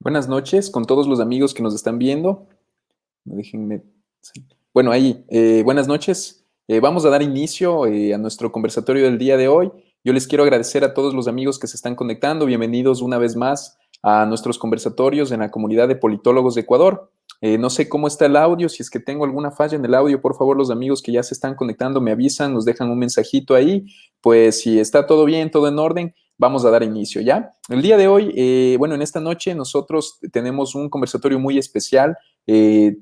Buenas noches con todos los amigos que nos están viendo. Déjenme. Sí. Bueno, ahí, buenas noches. Vamos a dar inicio a nuestro conversatorio del día de hoy. Yo les quiero agradecer a todos los amigos que se están conectando. Bienvenidos una vez más a nuestros conversatorios en la comunidad de politólogos de Ecuador. No sé cómo está el audio, si es que tengo alguna falla en el audio, por favor, los amigos que ya se están conectando me avisan, nos dejan un mensajito ahí. Pues si está todo bien, todo en orden, vamos a dar inicio, ¿ya? El día de hoy, bueno, en esta noche nosotros tenemos un conversatorio muy especial.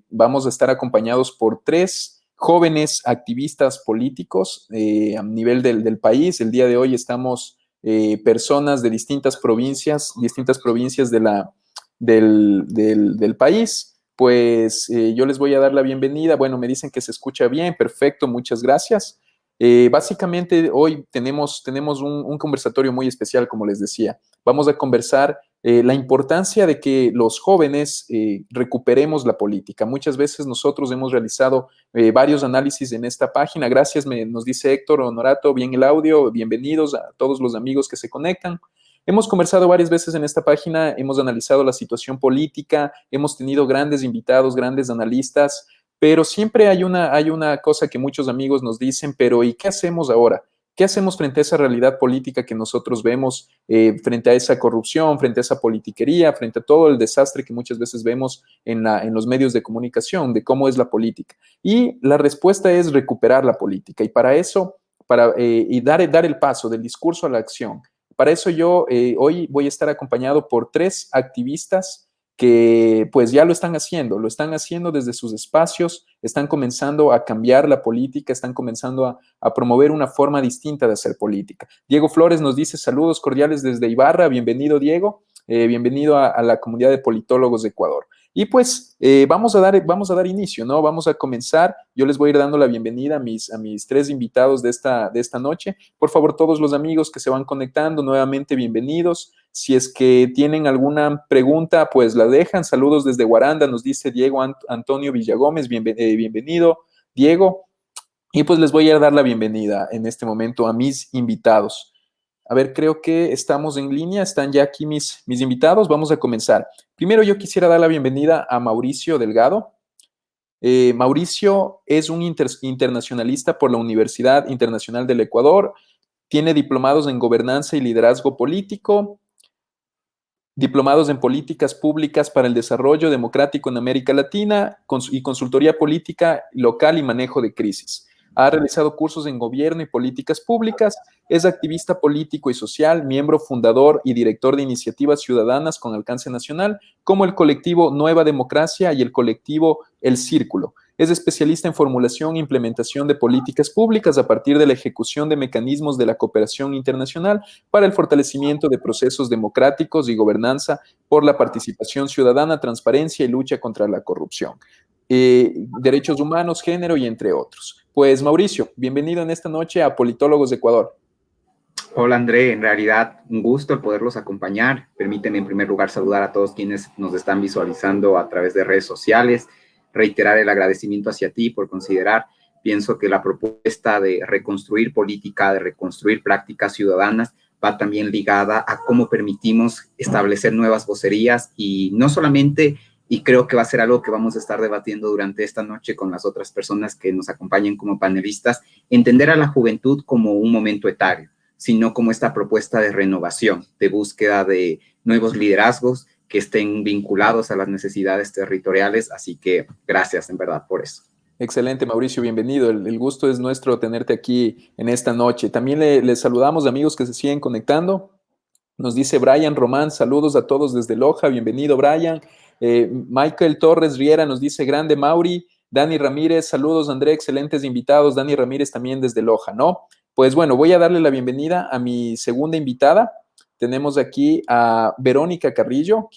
Vamos a estar acompañados por tres jóvenes activistas políticos a nivel del país. El día de hoy estamos personas de distintas provincias del país. Pues yo les voy a dar la bienvenida. Bueno, me dicen que se escucha bien, perfecto, muchas gracias. Básicamente hoy tenemos un conversatorio muy especial, como les decía. Vamos a conversar la importancia de que los jóvenes recuperemos la política. Muchas veces nosotros hemos realizado varios análisis en esta página. Gracias, nos dice Héctor Honorato, bien el audio. Bienvenidos a todos los amigos que se conectan. Hemos conversado varias veces en esta página, hemos analizado la situación política, hemos tenido grandes invitados, grandes analistas, pero siempre hay una cosa que muchos amigos nos dicen, pero ¿y qué hacemos ahora? ¿Qué hacemos frente a esa realidad política que nosotros vemos, frente a esa corrupción, frente a esa politiquería, frente a todo el desastre que muchas veces vemos en los medios de comunicación, de cómo es la política? Y la respuesta es recuperar la política. Y para eso, y dar el paso del discurso a la acción. Para eso yo hoy voy a estar acompañado por tres activistas que pues ya lo están haciendo desde sus espacios, están comenzando a cambiar la política, están comenzando a promover una forma distinta de hacer política. Diego Flores nos dice saludos cordiales desde Ibarra, bienvenido Diego, bienvenido a la comunidad de politólogos de Ecuador. Y pues vamos a dar inicio, ¿no? Vamos a comenzar. Yo les voy a ir dando la bienvenida a mis tres invitados de esta noche. Por favor, todos los amigos que se van conectando, nuevamente bienvenidos. Si es que tienen alguna pregunta, pues la dejan. Saludos desde Guaranda, nos dice Diego Antonio Villagómez. Bienvenido, Diego. Y pues les voy a dar la bienvenida en este momento a mis invitados. A ver, creo que estamos en línea, están ya aquí mis invitados, vamos a comenzar. Primero yo quisiera dar la bienvenida a Mauricio Delgado. Mauricio es un internacionalista por la Universidad Internacional del Ecuador, tiene diplomados en gobernanza y liderazgo político, diplomados en políticas públicas para el desarrollo democrático en América Latina y consultoría política local y manejo de crisis. Ha realizado cursos en gobierno y políticas públicas, es activista político y social, miembro fundador y director de iniciativas ciudadanas con alcance nacional, como el colectivo Nueva Democracia y el colectivo El Círculo. Es especialista en formulación e implementación de políticas públicas a partir de la ejecución de mecanismos de la cooperación internacional para el fortalecimiento de procesos democráticos y gobernanza por la participación ciudadana, transparencia y lucha contra la corrupción. Derechos humanos, género y entre otros. Pues Mauricio, bienvenido en esta noche a Politólogos de Ecuador. Hola André, en realidad un gusto el poderlos acompañar. Permíteme en primer lugar saludar a todos quienes nos están visualizando a través de redes sociales, reiterar el agradecimiento hacia ti por considerar. Pienso que la propuesta de reconstruir política, de reconstruir prácticas ciudadanas, va también ligada a cómo permitimos establecer nuevas vocerías y no solamente, y creo que va a ser algo que vamos a estar debatiendo durante esta noche con las otras personas que nos acompañen como panelistas, entender a la juventud como un momento etario, sino como esta propuesta de renovación, de búsqueda de nuevos liderazgos que estén vinculados a las necesidades territoriales. Así que gracias en verdad por eso. Excelente, Mauricio, bienvenido. El gusto es nuestro tenerte aquí en esta noche. También le saludamos a amigos que se siguen conectando. Nos dice Brian Román, saludos a todos desde Loja, bienvenido Brian. Michael Torres Riera nos dice grande Mauri. Dani Ramírez, saludos André, excelentes invitados. Dani Ramírez también desde Loja, ¿no? Pues bueno, voy a darle la bienvenida a mi segunda invitada. Tenemos aquí a Verónica Carrillo,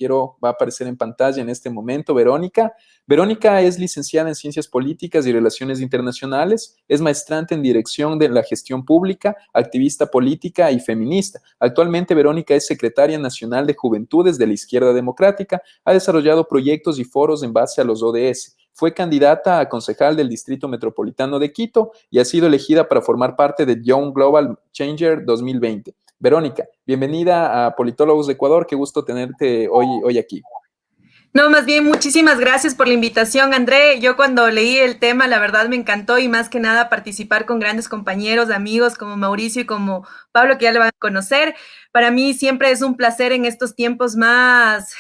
va a aparecer en pantalla en este momento, Verónica. Verónica es licenciada en Ciencias Políticas y Relaciones Internacionales, es maestrante en Dirección de la Gestión Pública, activista política y feminista. Actualmente Verónica es secretaria nacional de Juventudes de la Izquierda Democrática, ha desarrollado proyectos y foros en base a los ODS. Fue candidata a concejal del Distrito Metropolitano de Quito y ha sido elegida para formar parte de Young Global Changer 2020. Verónica, bienvenida a Politólogos de Ecuador, qué gusto tenerte hoy aquí. No, más bien, muchísimas gracias por la invitación, André. Yo cuando leí el tema, la verdad me encantó y más que nada participar con grandes compañeros, amigos como Mauricio y como Pablo, que ya le van a conocer. Para mí siempre es un placer en estos tiempos más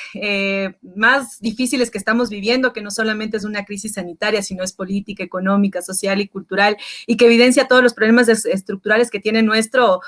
difíciles que estamos viviendo, que no solamente es una crisis sanitaria, sino es política, económica, social y cultural, y que evidencia todos los problemas estructurales que tiene nuestra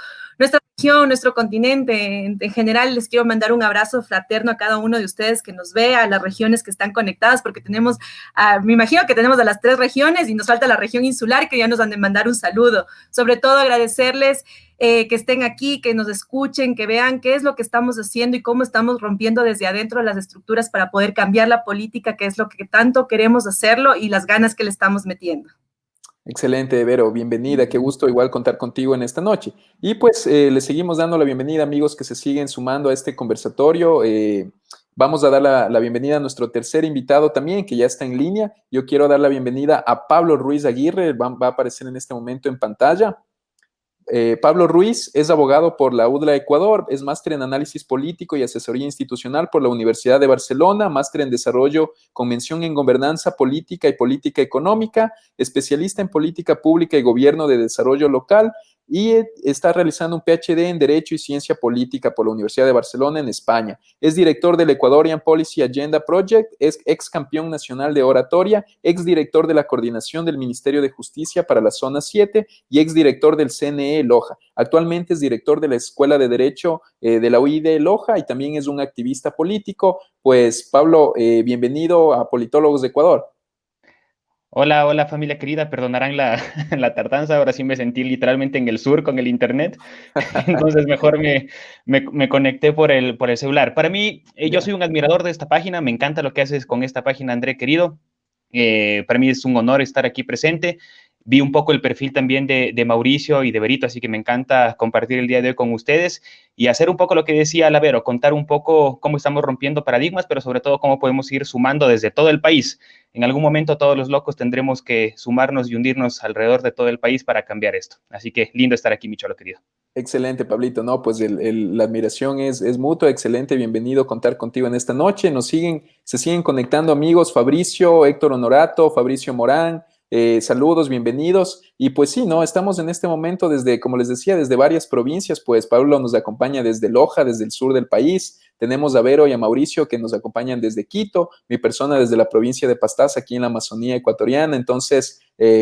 región, nuestro continente. En general, les quiero mandar un abrazo fraterno a cada uno de ustedes que nos ve, a las regiones que están conectadas, porque me imagino que tenemos a las 3 regiones y nos falta la región insular, que ya nos han de mandar un saludo. Sobre todo agradecerles que estén aquí, que nos escuchen, que vean qué es lo que estamos haciendo y cómo estamos rompiendo desde adentro las estructuras para poder cambiar la política, que es lo que tanto queremos hacerlo y las ganas que le estamos metiendo. Excelente, Vero, bienvenida, qué gusto igual contar contigo en esta noche. Y pues le seguimos dando la bienvenida, amigos que se siguen sumando a este conversatorio. Vamos a dar la bienvenida a nuestro tercer invitado también, que ya está en línea. Yo quiero dar la bienvenida a Pablo Ruiz Aguirre, va a aparecer en este momento en pantalla. Pablo Ruiz es abogado por la UDLA Ecuador, es máster en análisis político y asesoría institucional por la Universidad de Barcelona, máster en desarrollo con mención en gobernanza política y política económica, especialista en política pública y gobierno de desarrollo local, y está realizando un PhD en Derecho y Ciencia Política por la Universidad de Barcelona en España. Es director del Ecuadorian Policy Agenda Project, es ex campeón nacional de oratoria, ex director de la coordinación del Ministerio de Justicia para la Zona 7 y ex director del CNE Loja. Actualmente es director de la Escuela de Derecho de la UID Loja y también es un activista político. Pues Pablo, bienvenido a Politólogos de Ecuador. Hola, hola familia querida, perdonarán la tardanza, ahora sí me sentí literalmente en el sur con el internet, entonces mejor me conecté por el celular. Para mí, yo soy un admirador de esta página, me encanta lo que haces con esta página, André querido. Para mí es un honor estar aquí presente. Vi un poco el perfil también de Mauricio y de Berito, así que me encanta compartir el día de hoy con ustedes y hacer un poco lo que decía Lavero, contar un poco cómo estamos rompiendo paradigmas, pero sobre todo cómo podemos ir sumando desde todo el país. En algún momento todos los locos tendremos que sumarnos y hundirnos alrededor de todo el país para cambiar esto. Así que lindo estar aquí, mi cholo querido. Excelente, Pablito. No, pues la admiración es mutua. Excelente, bienvenido a contar contigo en esta noche. Se siguen conectando amigos, Fabricio, Héctor Honorato, Fabricio Morán. Saludos, bienvenidos. Y pues sí, ¿no? Estamos en este momento desde, como les decía, desde varias provincias. Pues Pablo nos acompaña desde Loja, desde el sur del país. Tenemos a Vero y a Mauricio que nos acompañan desde Quito, mi persona desde la provincia de Pastaza, aquí en la Amazonía ecuatoriana. Entonces,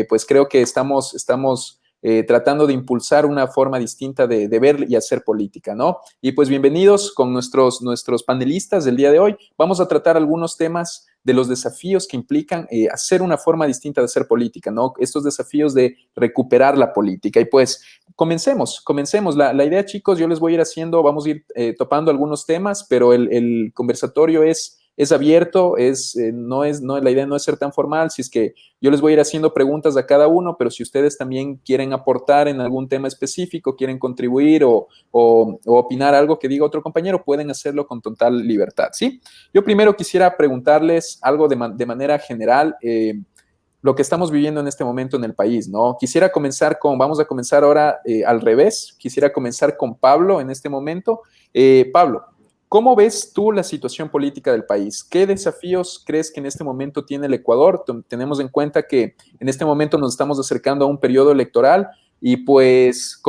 pues creo que estamos tratando de impulsar una forma distinta de ver y hacer política, ¿no? Y pues bienvenidos con nuestros panelistas del día de hoy. Vamos a tratar algunos temas de los desafíos que implican hacer una forma distinta de hacer política, ¿no? Estos desafíos de recuperar la política. Y pues comencemos. La idea, chicos, yo les voy a ir haciendo, vamos a ir topando algunos temas, pero el conversatorio es abierto, la idea no es ser tan formal, si es que yo les voy a ir haciendo preguntas a cada uno, pero si ustedes también quieren aportar en algún tema específico, quieren contribuir o opinar algo que diga otro compañero, pueden hacerlo con total libertad, ¿sí? Yo primero quisiera preguntarles algo de manera general, lo que estamos viviendo en este momento en el país, ¿no? Vamos a comenzar ahora al revés, quisiera comenzar con Pablo en este momento. Pablo, ¿cómo ves tú la situación política del país? ¿Qué desafíos crees que en este momento tiene el Ecuador? Tenemos en cuenta que en este momento nos estamos acercando a un periodo electoral y pues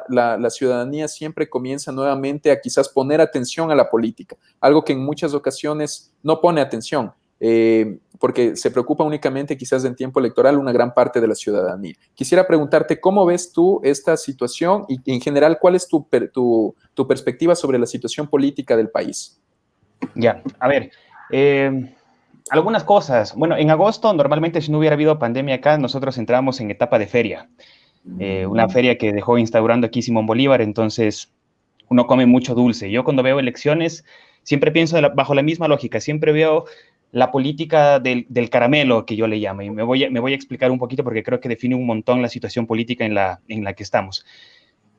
la ciudadanía siempre comienza nuevamente a quizás poner atención a la política, algo que en muchas ocasiones no pone atención. Porque se preocupa únicamente quizás en tiempo electoral una gran parte de la ciudadanía. Quisiera preguntarte cómo ves tú esta situación y en general cuál es tu perspectiva sobre la situación política del país. Ya, a ver, algunas cosas. Bueno, en agosto normalmente si no hubiera habido pandemia acá, nosotros entramos en etapa de feria. Una feria que dejó instaurando aquí Simón Bolívar, entonces uno come mucho dulce. Yo cuando veo elecciones siempre pienso bajo la misma lógica, siempre veo la política del caramelo, que yo le llamo, y me voy a explicar un poquito porque creo que define un montón la situación política en la que estamos.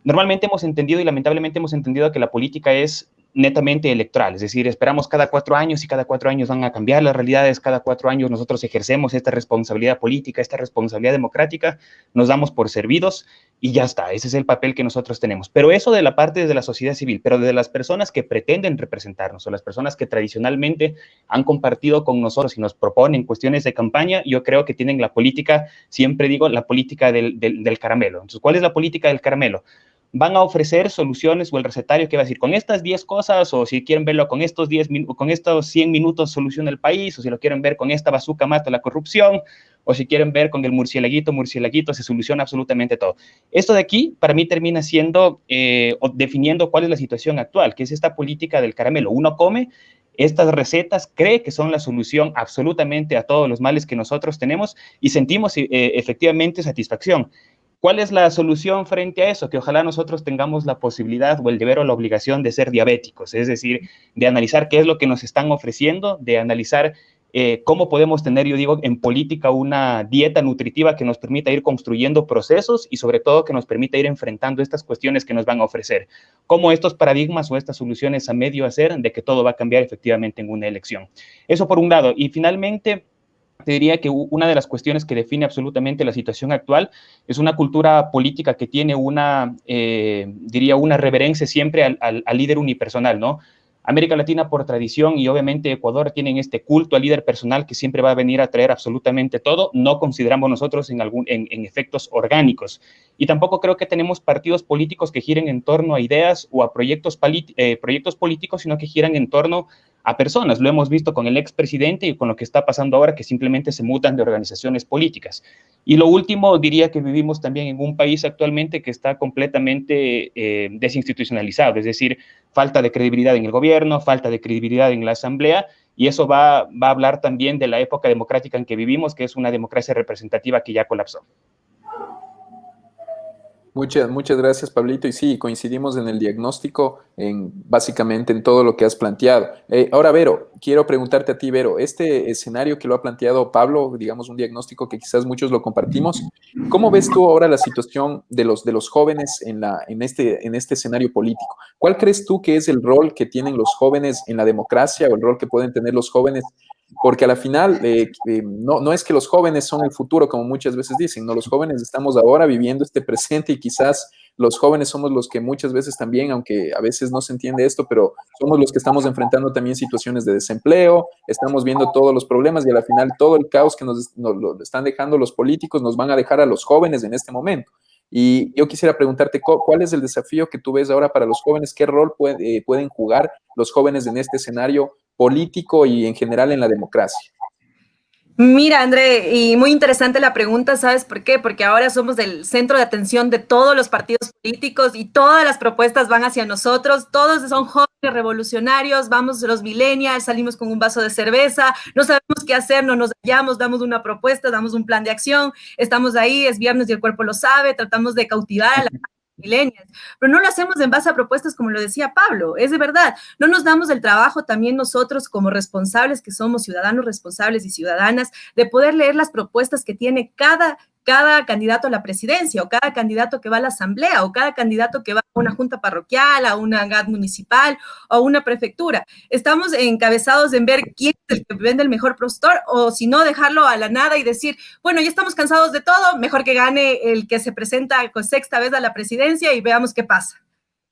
Normalmente hemos entendido y lamentablemente hemos entendido que la política es netamente electoral, es decir, esperamos cada 4 años y cada 4 años van a cambiar las realidades, cada 4 años nosotros ejercemos esta responsabilidad política, esta responsabilidad democrática, nos damos por servidos y ya está, ese es el papel que nosotros tenemos. Pero eso de la parte de la sociedad civil, pero de las personas que pretenden representarnos o las personas que tradicionalmente han compartido con nosotros y nos proponen cuestiones de campaña, yo creo que tienen la política, siempre digo, la política del caramelo. Entonces, ¿cuál es la política del caramelo? Van a ofrecer soluciones o el recetario que va a decir, con estas 10 cosas, o si quieren verlo con estos 100 minutos soluciona el país, o si lo quieren ver con esta bazooka mata la corrupción, o si quieren ver con el murcielaguito, se soluciona absolutamente todo. Esto de aquí, para mí, termina siendo, o definiendo cuál es la situación actual, que es esta política del caramelo. Uno come estas recetas, cree que son la solución absolutamente a todos los males que nosotros tenemos y sentimos efectivamente satisfacción. ¿Cuál es la solución frente a eso? Que ojalá nosotros tengamos la posibilidad o el deber o la obligación de ser diabéticos, es decir, de analizar qué es lo que nos están ofreciendo, de analizar cómo podemos tener, yo digo, en política una dieta nutritiva que nos permita ir construyendo procesos y sobre todo que nos permita ir enfrentando estas cuestiones que nos van a ofrecer, como estos paradigmas o estas soluciones a medio hacer de que todo va a cambiar efectivamente en una elección. Eso por un lado. Y finalmente, te diría que una de las cuestiones que define absolutamente la situación actual es una cultura política que tiene diría, una reverencia siempre al líder unipersonal, ¿no? América Latina por tradición y obviamente Ecuador tienen este culto al líder personal que siempre va a venir a traer absolutamente todo. No consideramos nosotros en efectos orgánicos. Y tampoco creo que tenemos partidos políticos que giren en torno a ideas o a proyectos políticos, sino que giran en torno a personas. Lo hemos visto con el expresidente y con lo que está pasando ahora, que simplemente se mutan de organizaciones políticas. Y lo último, diría que vivimos también en un país actualmente que está completamente desinstitucionalizado, es decir, falta de credibilidad en el gobierno, falta de credibilidad en la asamblea, y eso va a hablar también de la época democrática en que vivimos, que es una democracia representativa que ya colapsó. Muchas gracias, Pablito. Y sí, coincidimos en el diagnóstico, básicamente en todo lo que has planteado. Ahora, Vero, quiero preguntarte a ti, Vero, este escenario que lo ha planteado Pablo, digamos un diagnóstico que quizás muchos lo compartimos, ¿cómo ves tú ahora la situación de los jóvenes en este escenario político? ¿Cuál crees tú que es el rol que tienen los jóvenes en la democracia o el rol que pueden tener los jóvenes? Porque a la final no es que los jóvenes son el futuro, como muchas veces dicen, no, los jóvenes estamos ahora viviendo este presente y quizás los jóvenes somos los que muchas veces también, aunque a veces no se entiende esto, pero somos los que estamos enfrentando también situaciones de desempleo, estamos viendo todos los problemas y a la final todo el caos que nos lo están dejando los políticos nos van a dejar a los jóvenes en este momento. Y yo quisiera preguntarte, ¿cuál es el desafío que tú ves ahora para los jóvenes? ¿Qué rol pueden jugar los jóvenes en este escenario político y en general en la democracia? Mira, André, y muy interesante la pregunta, ¿sabes por qué? Porque ahora somos el centro de atención de todos los partidos políticos y todas las propuestas van hacia nosotros, todos son jóvenes revolucionarios, vamos los millennials, salimos con un vaso de cerveza, no sabemos qué hacer, no nos hallamos, damos una propuesta, damos un plan de acción, estamos ahí, es viernes y el cuerpo lo sabe, tratamos de cautivar a la millennials, pero no lo hacemos en base a propuestas como lo decía Pablo, es de verdad, no nos damos el trabajo también nosotros como responsables que somos ciudadanos responsables y ciudadanas de poder leer las propuestas que tiene cada candidato a la presidencia o cada candidato que va a la asamblea o cada candidato que va a una junta parroquial, a una GAT municipal o a una prefectura. Estamos encabezados en ver quién es el que vende el mejor postor o si no dejarlo a la nada y decir, bueno, ya estamos cansados de todo, mejor que gane el que se presenta con sexta vez a la presidencia y veamos qué pasa.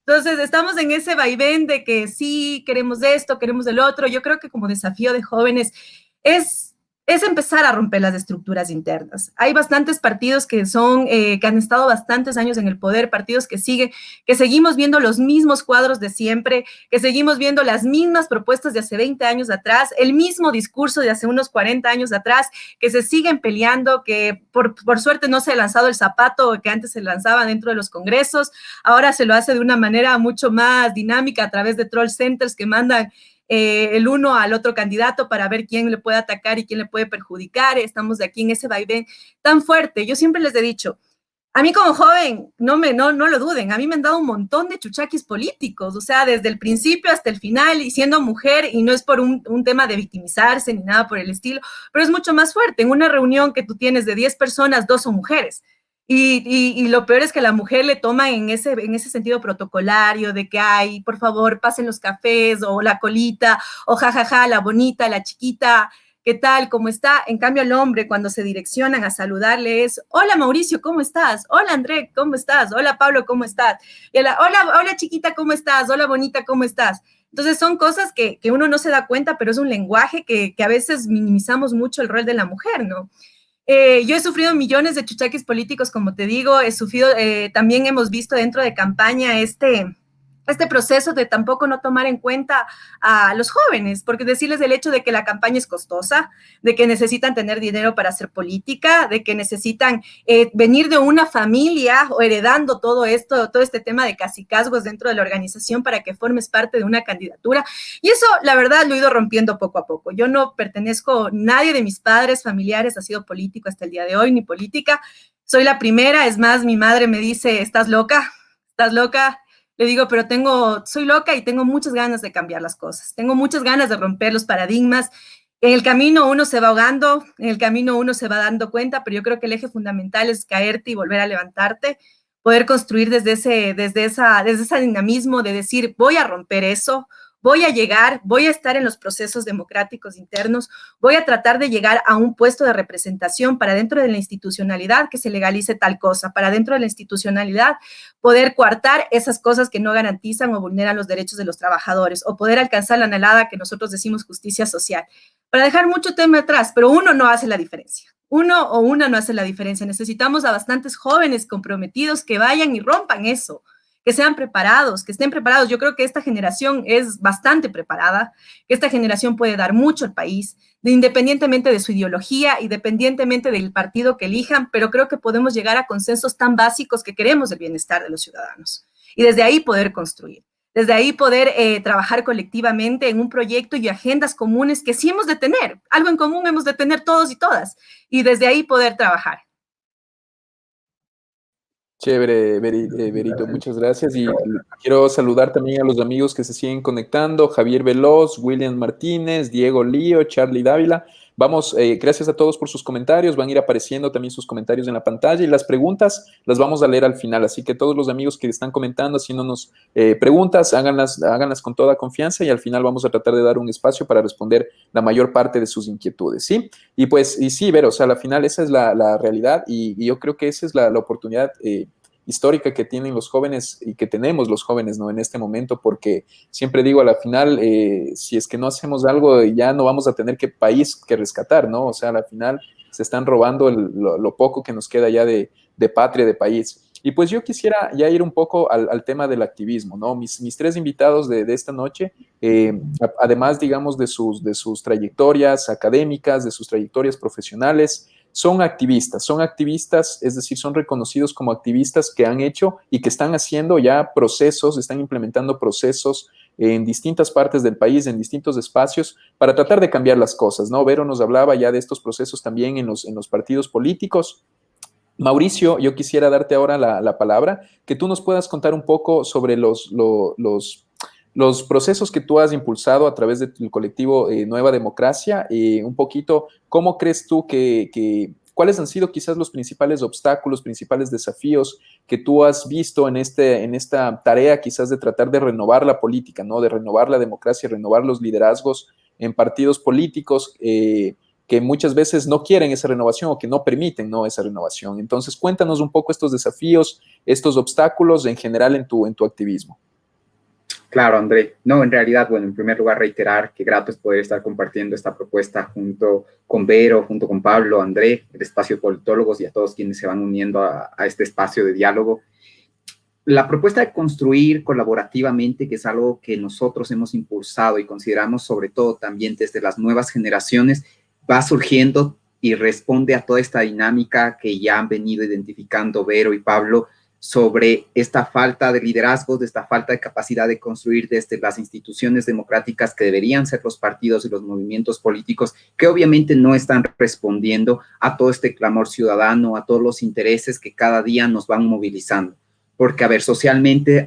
Entonces, estamos en ese vaivén de que sí, queremos esto, queremos el otro. Yo creo que como desafío de jóvenes es empezar a romper las estructuras internas. Hay bastantes partidos que han estado bastantes años en el poder, partidos que seguimos viendo los mismos cuadros de siempre, que seguimos viendo las mismas propuestas de hace 20 años atrás, el mismo discurso de hace unos 40 años atrás, que se siguen peleando, que por suerte no se ha lanzado el zapato que antes se lanzaba dentro de los congresos, ahora se lo hace de una manera mucho más dinámica a través de troll centers que mandan el uno al otro candidato para ver quién le puede atacar y quién le puede perjudicar. Estamos de aquí en ese vaivén tan fuerte. Yo siempre les he dicho, a mí como joven, no lo duden, a mí me han dado un montón de chuchaquis políticos, o sea, desde el principio hasta el final, y siendo mujer, y no es por un tema de victimizarse ni nada por el estilo, pero es mucho más fuerte. En una reunión que tú tienes de 10 personas, 2 son mujeres. Y lo peor es que la mujer le toma en ese sentido protocolario de que, ay, por favor, pasen los cafés o la colita, o jajaja, la bonita, la chiquita, ¿qué tal? ¿Cómo está? En cambio, el hombre, cuando se direccionan a saludarle es, hola Mauricio, ¿cómo estás? Hola André, ¿cómo estás? Hola Pablo, ¿cómo estás? Y hola chiquita, ¿cómo estás? Hola bonita, ¿cómo estás? Entonces son cosas que uno no se da cuenta, pero es un lenguaje que a veces minimizamos mucho el rol de la mujer, ¿no? Yo he sufrido millones de chuchaquis políticos, como te digo, he sufrido, también hemos visto dentro de campaña este proceso de tampoco no tomar en cuenta a los jóvenes, porque decirles el hecho de que la campaña es costosa, de que necesitan tener dinero para hacer política, de que necesitan venir de una familia o heredando todo esto, todo este tema de cacicazgos dentro de la organización para que formes parte de una candidatura. Y eso, la verdad, lo he ido rompiendo poco a poco. Yo no pertenezco, nadie de mis padres, familiares ha sido político hasta el día de hoy, ni política. Soy la primera, es más, mi madre me dice, ¿estás loca? ¿Estás loca? Le digo, pero soy loca y tengo muchas ganas de cambiar las cosas. Tengo muchas ganas de romper los paradigmas. En el camino uno se va ahogando, en el camino uno se va dando cuenta, pero yo creo que el eje fundamental es caerte y volver a levantarte, poder construir desde ese dinamismo de decir, voy a romper eso, voy a llegar, voy a estar en los procesos democráticos internos, voy a tratar de llegar a un puesto de representación para dentro de la institucionalidad que se legalice tal cosa, para dentro de la institucionalidad poder coartar esas cosas que no garantizan o vulneran los derechos de los trabajadores o poder alcanzar la anhelada que nosotros decimos justicia social. Para dejar mucho tema atrás, pero uno no hace la diferencia. Uno o una no hace la diferencia. Necesitamos a bastantes jóvenes comprometidos que vayan y rompan eso, que sean preparados, que estén preparados. Yo creo que esta generación es bastante preparada, que esta generación puede dar mucho al país, independientemente de su ideología, independientemente del partido que elijan, pero creo que podemos llegar a consensos tan básicos que queremos el bienestar de los ciudadanos y desde ahí poder construir. Desde ahí poder trabajar colectivamente en un proyecto y agendas comunes que sí hemos de tener, algo en común hemos de tener todos y todas, y desde ahí poder trabajar. Chévere, Berito, muchas gracias. Y quiero saludar también a los amigos que se siguen conectando: Javier Veloz, William Martínez, Diego Lío, Charlie Dávila. Vamos, gracias a todos por sus comentarios. Van a ir apareciendo también sus comentarios en la pantalla y las preguntas las vamos a leer al final. Así que todos los amigos que están comentando, haciéndonos preguntas, háganlas con toda confianza y al final vamos a tratar de dar un espacio para responder la mayor parte de sus inquietudes, ¿sí? Y sí, Vero, o sea, al final esa es la realidad y yo creo que esa es la oportunidad histórica que tienen los jóvenes y que tenemos los jóvenes, ¿no? En este momento, porque siempre digo, a la final, si es que no hacemos algo, ya no vamos a tener país que rescatar, ¿no? O sea, a la final se están robando lo poco que nos queda ya de patria, de país. Y pues yo quisiera ya ir un poco al tema del activismo, ¿no? Mis tres invitados de esta noche, además, digamos, de sus trayectorias académicas, de sus trayectorias profesionales, son activistas, es decir, son reconocidos como activistas que han hecho y que están haciendo ya procesos, están implementando procesos en distintas partes del país, en distintos espacios, para tratar de cambiar las cosas, ¿no? Vero nos hablaba ya de estos procesos también en los partidos políticos. Mauricio, yo quisiera darte ahora la palabra, que tú nos puedas contar un poco sobre los procesos que tú has impulsado a través del colectivo Nueva Democracia, un poquito, ¿cómo crees tú cuáles han sido quizás los principales obstáculos, principales desafíos que tú has visto en esta tarea quizás de tratar de renovar la política, ¿no? De renovar la democracia, renovar los liderazgos en partidos políticos que muchas veces no quieren esa renovación o que no permiten, ¿no? Esa renovación. Entonces, cuéntanos un poco estos desafíos, estos obstáculos en general en tu activismo. Claro, André. No, en realidad, bueno, en primer lugar, reiterar que grato es poder estar compartiendo esta propuesta junto con Vero, junto con Pablo, André, el espacio de politólogos y a todos quienes se van uniendo a este espacio de diálogo. La propuesta de construir colaborativamente, que es algo que nosotros hemos impulsado y consideramos sobre todo también desde las nuevas generaciones, va surgiendo y responde a toda esta dinámica que ya han venido identificando Vero y Pablo sobre esta falta de liderazgo, de esta falta de capacidad de construir desde las instituciones democráticas que deberían ser los partidos y los movimientos políticos, que obviamente no están respondiendo a todo este clamor ciudadano, a todos los intereses que cada día nos van movilizando. Porque, a ver, socialmente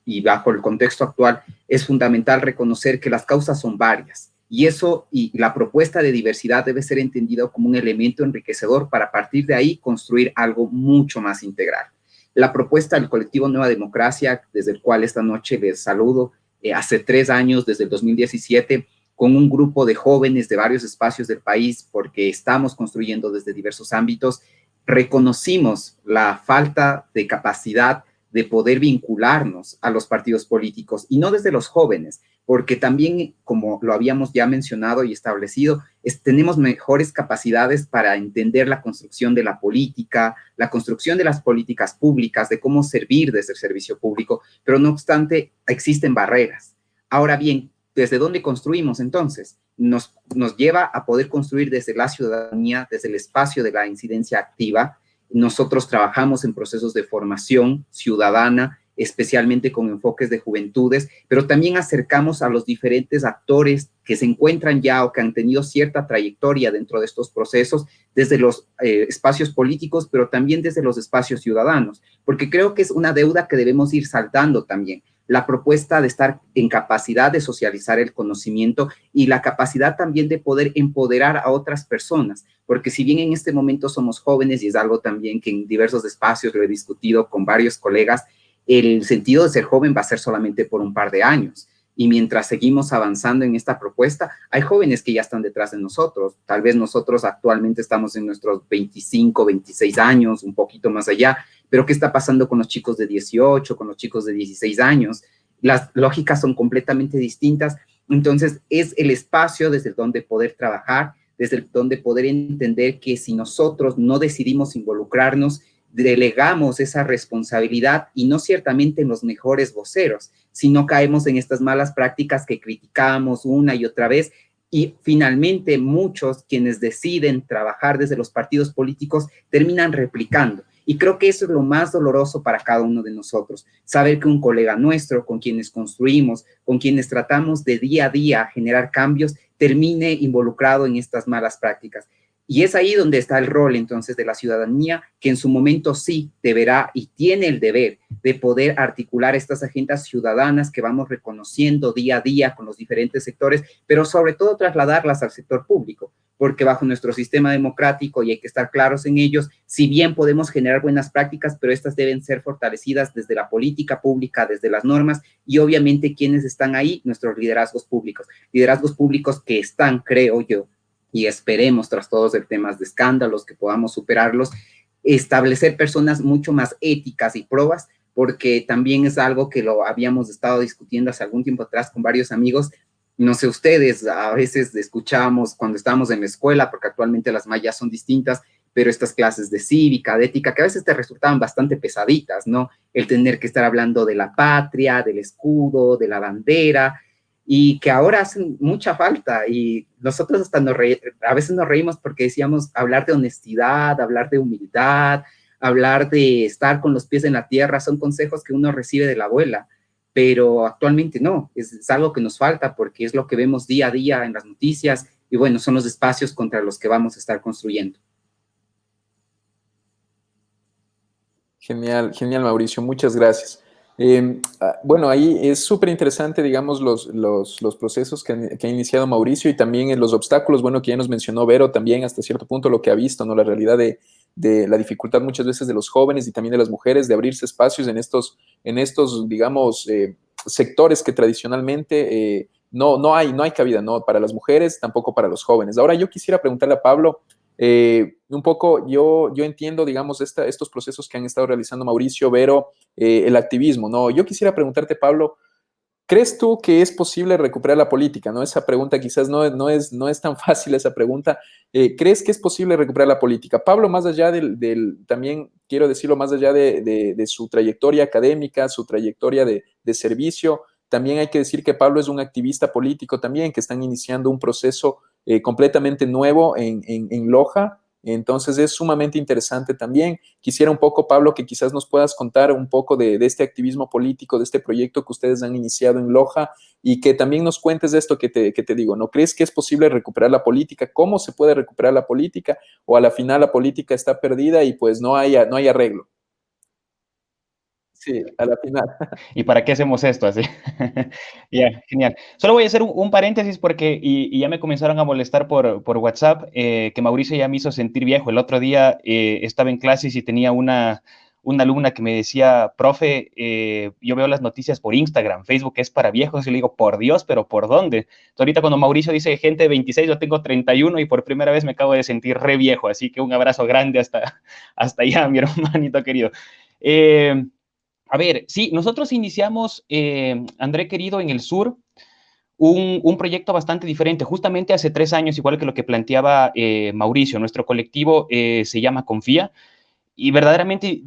y bajo el contexto actual, es fundamental reconocer que las causas son varias Y eso y la propuesta de diversidad debe ser entendida como un elemento enriquecedor para a partir de ahí construir algo mucho más integral. La propuesta del colectivo Nueva Democracia, desde el cual esta noche les saludo, hace 3 años, desde el 2017, con un grupo de jóvenes de varios espacios del país, porque estamos construyendo desde diversos ámbitos, reconocimos la falta de capacidad de poder vincularnos a los partidos políticos, y no desde los jóvenes, porque también, como lo habíamos ya mencionado y establecido, tenemos mejores capacidades para entender la construcción de la política, la construcción de las políticas públicas, de cómo servir desde el servicio público, pero no obstante, existen barreras. Ahora bien, ¿desde dónde construimos entonces? Nos lleva a poder construir desde la ciudadanía, desde el espacio de la incidencia activa. Nosotros trabajamos en procesos de formación ciudadana, especialmente con enfoques de juventudes, pero también acercamos a los diferentes actores que se encuentran ya o que han tenido cierta trayectoria dentro de estos procesos, desde los espacios políticos, pero también desde los espacios ciudadanos, porque creo que es una deuda que debemos ir saltando también. La propuesta de estar en capacidad de socializar el conocimiento y la capacidad también de poder empoderar a otras personas, porque si bien en este momento somos jóvenes, y es algo también que en diversos espacios lo he discutido con varios colegas, el sentido de ser joven va a ser solamente por un par de años. Y mientras seguimos avanzando en esta propuesta, hay jóvenes que ya están detrás de nosotros. Tal vez nosotros actualmente estamos en nuestros 25, 26 años, un poquito más allá, pero ¿qué está pasando con los chicos de 18, con los chicos de 16 años? Las lógicas son completamente distintas. Entonces, es el espacio desde donde poder trabajar, desde donde poder entender que si nosotros no decidimos involucrarnos, delegamos esa responsabilidad, y no ciertamente en los mejores voceros, sino caemos en estas malas prácticas que criticamos una y otra vez, y finalmente muchos quienes deciden trabajar desde los partidos políticos terminan replicando. Y creo que eso es lo más doloroso para cada uno de nosotros, saber que un colega nuestro, con quienes construimos, con quienes tratamos de día a día generar cambios, termine involucrado en estas malas prácticas. Y es ahí donde está el rol entonces de la ciudadanía, que en su momento sí deberá y tiene el deber de poder articular estas agendas ciudadanas que vamos reconociendo día a día con los diferentes sectores, pero sobre todo trasladarlas al sector público, porque bajo nuestro sistema democrático, y hay que estar claros en ellos, si bien podemos generar buenas prácticas, pero estas deben ser fortalecidas desde la política pública, desde las normas, y obviamente quienes están ahí, nuestros liderazgos públicos que están, creo yo, y esperemos, tras todos los temas de escándalos, que podamos superarlos, establecer personas mucho más éticas y probas, porque también es algo que lo habíamos estado discutiendo hace algún tiempo atrás con varios amigos. No sé ustedes, a veces escuchamos cuando estábamos en la escuela, porque actualmente las mallas son distintas, pero estas clases de cívica, de ética, que a veces te resultaban bastante pesaditas, ¿no? El tener que estar hablando de la patria, del escudo, de la bandera, y que ahora hacen mucha falta, y nosotros hasta a veces nos reímos porque decíamos hablar de honestidad, hablar de humildad, hablar de estar con los pies en la tierra, son consejos que uno recibe de la abuela, pero actualmente no, es algo que nos falta porque es lo que vemos día a día en las noticias, y bueno, son los espacios contra los que vamos a estar construyendo. Genial, genial, Mauricio, muchas gracias. Bueno, ahí es súper interesante, digamos, los procesos que ha iniciado Mauricio, y también en los obstáculos, bueno, que ya nos mencionó Vero, también hasta cierto punto lo que ha visto, ¿no? La realidad de la dificultad muchas veces de los jóvenes y también de las mujeres de abrirse espacios en estos digamos, sectores que tradicionalmente no hay cabida, ¿no? Para las mujeres, tampoco para los jóvenes. Ahora yo quisiera preguntarle a Pablo, un poco, yo entiendo, digamos, estos procesos que han estado realizando Mauricio, Vero, el activismo, ¿no? Yo quisiera preguntarte, Pablo, ¿crees tú que es posible recuperar la política? ¿No? Esa pregunta quizás no es tan fácil, esa pregunta. ¿Crees que es posible recuperar la política? Pablo, más allá también quiero decirlo, más allá de su trayectoria académica, su trayectoria de servicio, también hay que decir que Pablo es un activista político también, que están iniciando un proceso completamente nuevo en Loja. Entonces es sumamente interesante también. Quisiera un poco, Pablo, que quizás nos puedas contar un poco de este activismo político, de este proyecto que ustedes han iniciado en Loja, y que también nos cuentes de esto que te digo, ¿no? ¿Crees que es posible recuperar la política? ¿Cómo se puede recuperar la política? ¿O a la final la política está perdida y pues no hay arreglo? Sí, a la final. ¿Y para qué hacemos esto así? Ya, genial. Solo voy a hacer un paréntesis porque, y ya me comenzaron a molestar por WhatsApp, que Mauricio ya me hizo sentir viejo. El otro día estaba en clases y tenía una alumna que me decía, profe, yo veo las noticias por Instagram, Facebook es para viejos, y le digo, por Dios, pero ¿por dónde? Entonces, ahorita cuando Mauricio dice gente de 26, yo tengo 31 y por primera vez me acabo de sentir re viejo, así que un abrazo grande hasta allá, mi hermanito querido. A ver, sí, nosotros iniciamos, André querido, en el sur, un proyecto bastante diferente. Justamente hace 3 años, igual que lo que planteaba Mauricio, nuestro colectivo se llama Confía, y verdaderamente,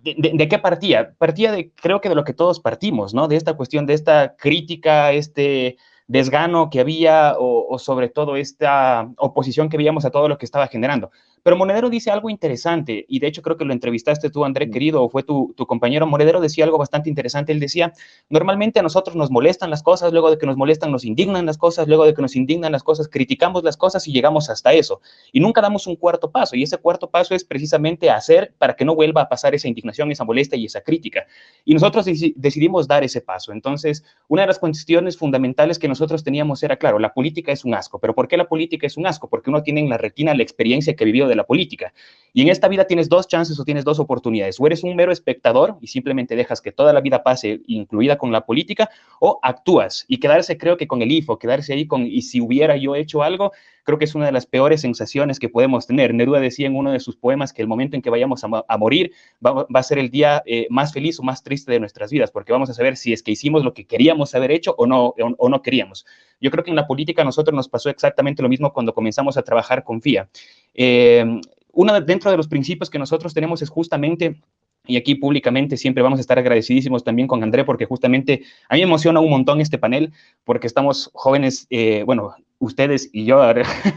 ¿de qué partía? Partía creo que de lo que todos partimos, ¿no? De esta cuestión, de esta crítica, este desgano que había, o sobre todo esta oposición que veíamos a todo lo que estaba generando. Pero Monedero dice algo interesante, y de hecho creo que lo entrevistaste tú, André, querido, o fue tu compañero. Monedero decía algo bastante interesante. Él decía, normalmente a nosotros nos molestan las cosas, luego de que nos molestan nos indignan las cosas, luego de que nos indignan las cosas criticamos las cosas y llegamos hasta eso. Y nunca damos un cuarto paso, y ese cuarto paso es precisamente hacer para que no vuelva a pasar esa indignación, esa molestia y esa crítica. Y nosotros decidimos dar ese paso. Entonces, una de las cuestiones fundamentales que nosotros teníamos era, claro, la política es un asco. ¿Pero por qué la política es un asco? Porque uno tiene en la retina la experiencia que vivió de la política. Y en esta vida tienes 2 chances o tienes 2 oportunidades. O eres un mero espectador y simplemente dejas que toda la vida pase, incluida con la política, o actúas. Y quedarse, creo que con el IFO, quedarse ahí con, y si hubiera yo hecho algo, creo que es una de las peores sensaciones que podemos tener. Neruda decía en uno de sus poemas que el momento en que vayamos a morir va a ser el día más feliz o más triste de nuestras vidas, porque vamos a saber si es que hicimos lo que queríamos haber hecho o no queríamos. Yo creo que en la política a nosotros nos pasó exactamente lo mismo cuando comenzamos a trabajar con FIA. Dentro de los principios que nosotros tenemos es justamente, y aquí públicamente siempre vamos a estar agradecidísimos también con André, porque justamente a mí me emociona un montón este panel, porque estamos jóvenes, bueno, ustedes y yo,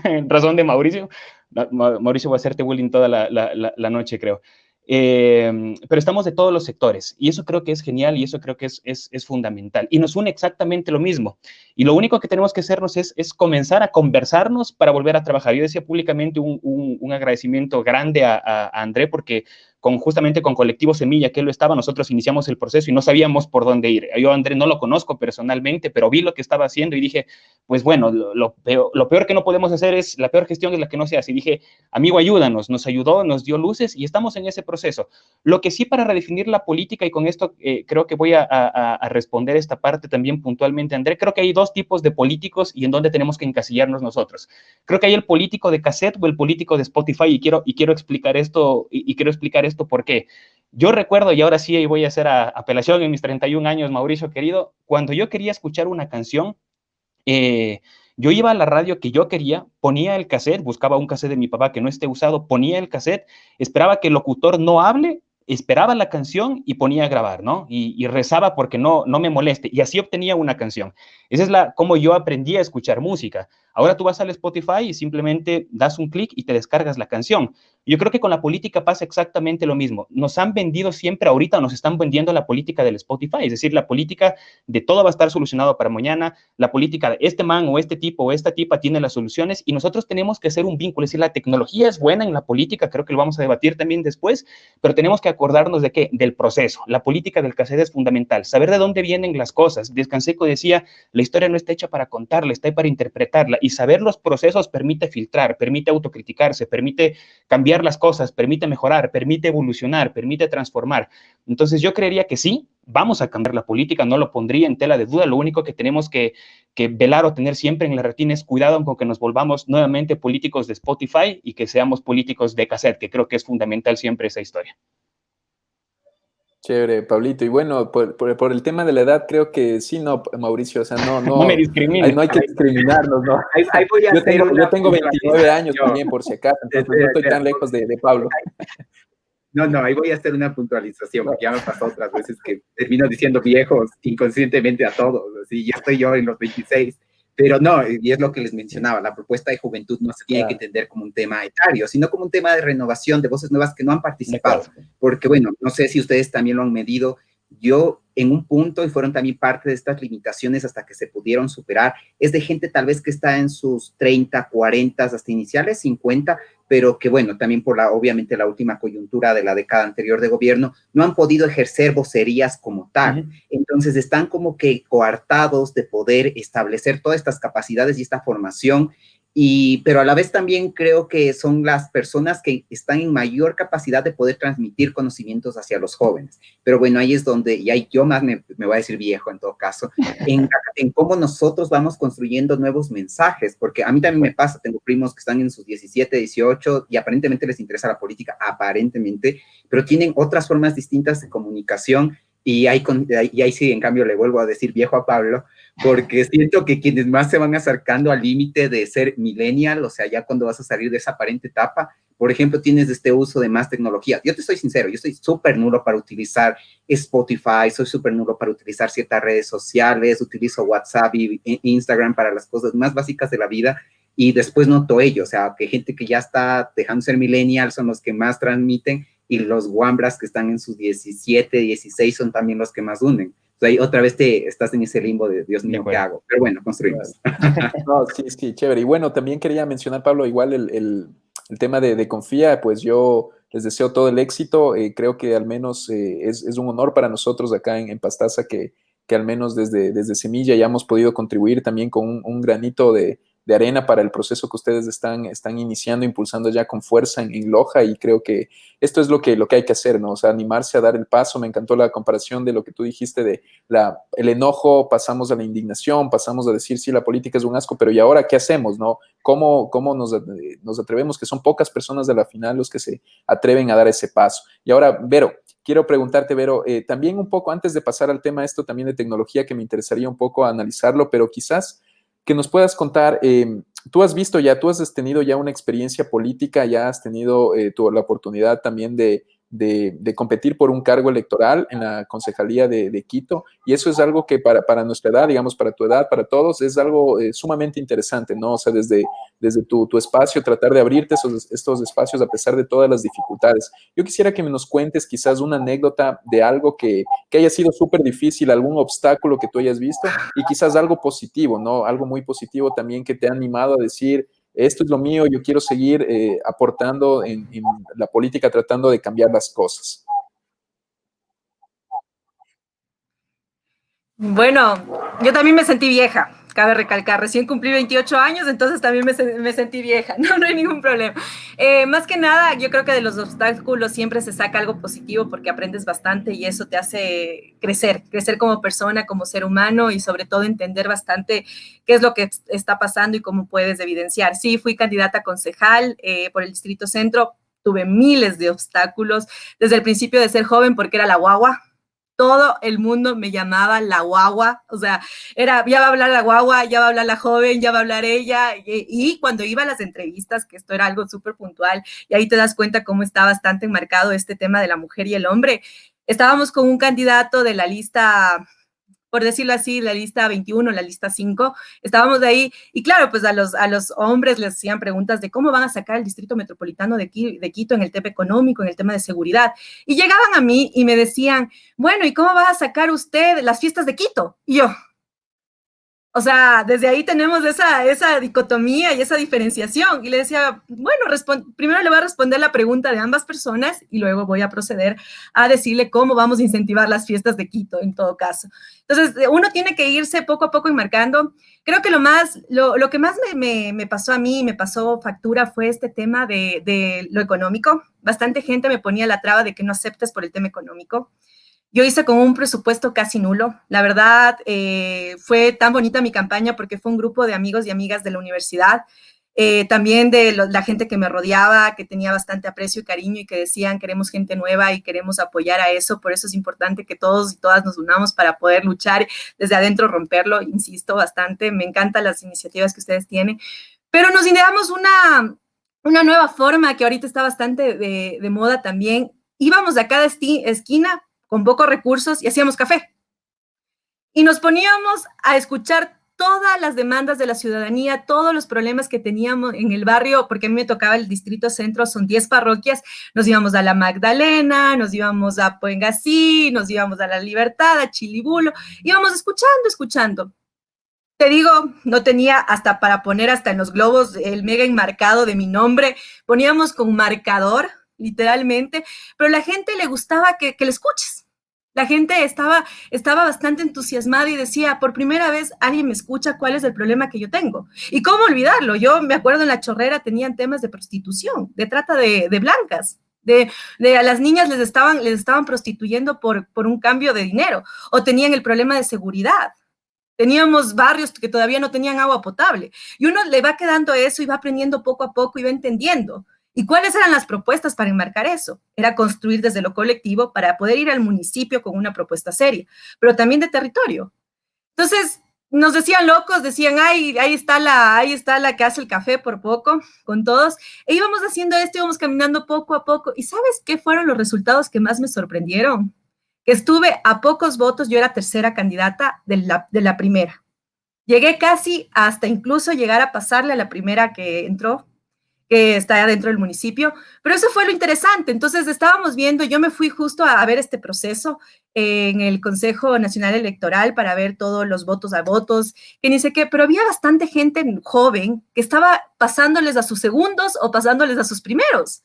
en razón de Mauricio. Mauricio va a hacerte bullying toda la noche, creo. Pero estamos de todos los sectores, y eso creo que es genial, y eso creo que es fundamental, y nos une exactamente lo mismo, y lo único que tenemos que hacernos es comenzar a conversarnos para volver a trabajar. Yo decía públicamente un agradecimiento grande a André, porque justamente con Colectivo Semilla, que él lo estaba, nosotros iniciamos el proceso y no sabíamos por dónde ir. Yo a André no lo conozco personalmente, pero vi lo que estaba haciendo y dije, pues bueno, lo peor que no podemos hacer es, la peor gestión es la que no se hace. Y dije, amigo, ayúdanos. Nos ayudó, nos dio luces y estamos en ese proceso. Lo que sí, para redefinir la política, y con esto creo que voy a responder esta parte también puntualmente, André, creo que hay 2 tipos de políticos y en dónde tenemos que encasillarnos nosotros. Creo que hay el político de cassette o el político de Spotify, y quiero explicar esto, y quiero explicar esto porque yo recuerdo, y ahora sí voy a hacer apelación en mis 31 años, Mauricio querido, cuando yo quería escuchar una canción, yo iba a la radio que yo quería, ponía el cassette, buscaba un cassette de mi papá que no esté usado, ponía el cassette, esperaba que el locutor no hable, esperaba la canción y ponía a grabar, ¿no? Y rezaba porque no me moleste, y así obtenía una canción. Esa es como yo aprendí a escuchar música. Ahora tú vas al Spotify y simplemente das un clic y te descargas la canción. Yo creo que con la política pasa exactamente lo mismo. Nos han vendido siempre, ahorita nos están vendiendo la política del Spotify, es decir, la política de todo va a estar solucionado para mañana, la política de este man o este tipo o esta tipa tiene las soluciones, y nosotros tenemos que hacer un vínculo. Es decir, la tecnología es buena en la política, creo que lo vamos a debatir también después, pero tenemos que acordarnos de qué, del proceso. La política del cassette es fundamental, saber de dónde vienen las cosas. Descanseco decía, la historia no está hecha para contarla, está para interpretarla, y saber los procesos permite filtrar, permite autocriticarse, permite cambiar las cosas, permite mejorar, permite evolucionar, permite transformar. Entonces yo creería que sí, vamos a cambiar la política, no lo pondría en tela de duda. Lo único que tenemos que velar o tener siempre en la retina es cuidado con que nos volvamos nuevamente políticos de Spotify y que seamos políticos de cassette, que creo que es fundamental siempre esa historia. Chévere, Pablito. Y bueno, por el tema de la edad, creo que sí, no, Mauricio, o sea, No me discrimines. No hay que discriminarnos, ¿no? Ahí voy a yo tengo 29 años también, por si acaso, entonces no estoy tan lejos de Pablo. No, ahí voy a hacer una puntualización, porque ya me pasó otras veces que termino diciendo viejos inconscientemente a todos, así, ya estoy yo en los 26, pero no, y es lo que les mencionaba, la propuesta de juventud no se tiene que entender como un tema etario, sino como un tema de renovación, de voces nuevas que no han participado, porque bueno, no sé si ustedes también lo han medido. Yo en un punto, y fueron también parte de estas limitaciones hasta que se pudieron superar, es de gente tal vez que está en sus 30, 40, hasta iniciales 50, pero que bueno, también por obviamente la última coyuntura de la década anterior de gobierno, no han podido ejercer vocerías como tal. Entonces están como que coartados de poder establecer todas estas capacidades y esta formación, pero a la vez también creo que son las personas que están en mayor capacidad de poder transmitir conocimientos hacia los jóvenes. Pero bueno, ahí es donde, y ahí yo más me voy a decir viejo en todo caso, en cómo nosotros vamos construyendo nuevos mensajes, porque a mí también me pasa, tengo primos que están en sus 17, 18 y aparentemente les interesa la política, aparentemente, pero tienen otras formas distintas de comunicación. Y ahí sí, en cambio, le vuelvo a decir viejo a Pablo, porque siento que quienes más se van acercando al límite de ser millennial, o sea, ya cuando vas a salir de esa aparente etapa, por ejemplo, tienes este uso de más tecnología. Yo te soy sincero, yo soy súper nulo para utilizar Spotify, soy súper nulo para utilizar ciertas redes sociales, utilizo WhatsApp y Instagram para las cosas más básicas de la vida, y después noto ello, o sea, que gente que ya está dejando de ser millennial son los que más transmiten, y los guambras que están en sus 17, 16 son también los que más unen. O sea, ahí otra vez estás en ese limbo de, Dios mío, ¿qué hago? Pero bueno, construimos. No, sí, sí, chévere. Y bueno, también quería mencionar, Pablo, igual el tema de Confía, pues yo les deseo todo el éxito. Creo que al menos es un honor para nosotros acá en Pastaza que al menos desde Semilla ya hemos podido contribuir también con un granito de arena para el proceso que ustedes están iniciando, impulsando ya con fuerza en Loja, y creo que esto es lo que hay que hacer, ¿no? O sea, animarse a dar el paso. Me encantó la comparación de lo que tú dijiste de el enojo, pasamos a la indignación, pasamos a decir, sí, la política es un asco, pero ¿y ahora qué hacemos, no? ¿Cómo nos atrevemos? Que son pocas personas de la final los que se atreven a dar ese paso. Y ahora, Vero, quiero preguntarte, Vero, también un poco antes de pasar al tema esto también de tecnología, que me interesaría un poco analizarlo, pero quizás que nos puedas contar, tú has tenido ya una experiencia política, ya has tenido la oportunidad también de competir por un cargo electoral en la concejalía de Quito, y eso es algo que para nuestra edad, digamos, para tu edad, para todos, es algo sumamente interesante, ¿no? O sea, desde tu espacio, tratar de abrirte estos espacios a pesar de todas las dificultades. Yo quisiera que nos cuentes quizás una anécdota de algo que haya sido súper difícil, algún obstáculo que tú hayas visto, y quizás algo positivo, ¿no? Algo muy positivo también que te ha animado a decir, esto es lo mío, yo quiero seguir aportando en la política, tratando de cambiar las cosas. Bueno, yo también me sentí vieja, cabe recalcar, recién cumplí 28 años, entonces también me sentí vieja, no hay ningún problema. Más que nada, yo creo que de los obstáculos siempre se saca algo positivo porque aprendes bastante y eso te hace crecer como persona, como ser humano y sobre todo entender bastante qué es lo que está pasando y cómo puedes evidenciar. Sí, fui candidata a concejal por el Distrito Centro, tuve miles de obstáculos desde el principio de ser joven porque era la guagua. Todo el mundo me llamaba la guagua, o sea, ya va a hablar la guagua, ya va a hablar la joven, ya va a hablar ella, y cuando iba a las entrevistas, que esto era algo súper puntual, y ahí te das cuenta cómo está bastante enmarcado este tema de la mujer y el hombre. Estábamos con un candidato de la lista, por decirlo así, la lista 21, la lista 5, estábamos de ahí, y claro, pues a los hombres les hacían preguntas de cómo van a sacar el distrito metropolitano de Quito en el tema económico, en el tema de seguridad, y llegaban a mí y me decían, bueno, ¿y cómo va a sacar usted las fiestas de Quito? Y yo, o sea, desde ahí tenemos esa dicotomía y esa diferenciación. Y le decía, bueno, primero le voy a responder la pregunta de ambas personas y luego voy a proceder a decirle cómo vamos a incentivar las fiestas de Quito en todo caso. Entonces, uno tiene que irse poco a poco enmarcando. Creo que lo que más me pasó a mí, me pasó factura, fue este tema de lo económico. Bastante gente me ponía la traba de que no aceptes por el tema económico. Yo hice con un presupuesto casi nulo. La verdad, fue tan bonita mi campaña porque fue un grupo de amigos y amigas de la universidad, también de la gente que me rodeaba, que tenía bastante aprecio y cariño y que decían, queremos gente nueva y queremos apoyar a eso. Por eso es importante que todos y todas nos unamos para poder luchar desde adentro, romperlo. Insisto bastante, me encantan las iniciativas que ustedes tienen. Pero nos ideamos una nueva forma que ahorita está bastante de moda también. Íbamos de cada esquina con pocos recursos y hacíamos café. Y nos poníamos a escuchar todas las demandas de la ciudadanía, todos los problemas que teníamos en el barrio, porque a mí me tocaba el Distrito Centro, son 10 parroquias, nos íbamos a La Magdalena, nos íbamos a Puengasí, nos íbamos a La Libertad, a Chilibulo, íbamos escuchando. te digo, no tenía hasta para poner hasta en los globos el mega enmarcado de mi nombre, poníamos con marcador, literalmente, pero a la gente le gustaba que le escuches. La gente estaba bastante entusiasmada y decía, por primera vez alguien me escucha cuál es el problema que yo tengo. ¿Y cómo olvidarlo? Yo me acuerdo en La Chorrera tenían temas de prostitución, de trata de blancas. A las niñas les estaban prostituyendo por un cambio de dinero o tenían el problema de seguridad. Teníamos barrios que todavía no tenían agua potable y uno le va quedando eso y va aprendiendo poco a poco y va entendiendo. ¿Y cuáles eran las propuestas para enmarcar eso? Era construir desde lo colectivo para poder ir al municipio con una propuesta seria, pero también de territorio. Entonces, nos decían locos, decían, ay, ahí está la que hace el café por poco, con todos. E íbamos haciendo esto, íbamos caminando poco a poco. ¿Y sabes qué fueron los resultados que más me sorprendieron? Que estuve a pocos votos, yo era tercera candidata de la primera. Llegué casi hasta incluso llegar a pasarle a la primera que entró, que está dentro del municipio, pero eso fue lo interesante. Entonces estábamos viendo, yo me fui justo a ver este proceso en el Consejo Nacional Electoral para ver todos los votos a votos, que ni sé qué, pero había bastante gente joven que estaba pasándoles a sus segundos o pasándoles a sus primeros.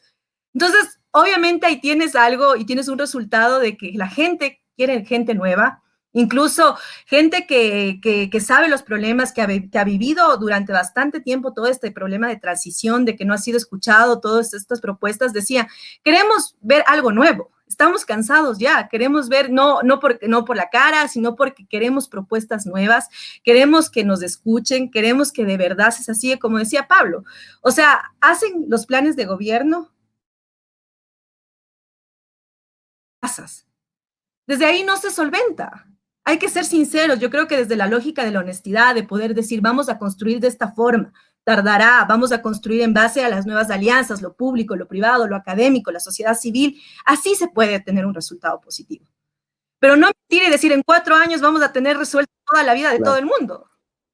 Entonces, obviamente ahí tienes algo y tienes un resultado de que la gente quiere gente nueva, incluso gente que sabe los problemas, que ha vivido durante bastante tiempo todo este problema de transición, de que no ha sido escuchado, todas estas propuestas, decía, queremos ver algo nuevo, estamos cansados ya, queremos ver, no por la cara, sino porque queremos propuestas nuevas, queremos que nos escuchen, queremos que de verdad se así, como decía Pablo, o sea, hacen los planes de gobierno, pasas. Desde ahí no se solventa. Hay que ser sinceros. Yo creo que desde la lógica de la honestidad, de poder decir, vamos a construir de esta forma, tardará, vamos a construir en base a las nuevas alianzas, lo público, lo privado, lo académico, la sociedad civil, así se puede tener un resultado positivo. Pero no mentir y decir, en 4 años vamos a tener resuelta toda la vida de todo el mundo.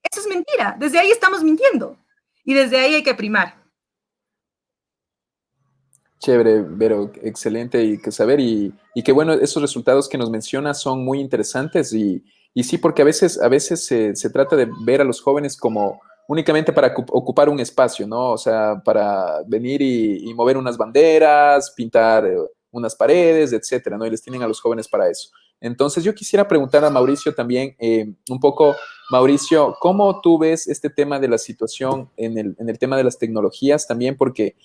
Eso es mentira. Desde ahí estamos mintiendo. Y desde ahí hay que primar. Chévere, Vero, excelente y que saber y que bueno, esos resultados que nos mencionas son muy interesantes y sí, porque a veces se trata de ver a los jóvenes como únicamente para ocupar un espacio, ¿no? O sea, para venir y mover unas banderas, pintar unas paredes, etcétera, ¿no? Y les tienen a los jóvenes para eso. Entonces, yo quisiera preguntar a Mauricio también un poco, Mauricio, ¿cómo tú ves este tema de la situación en el tema de las tecnologías también? Porque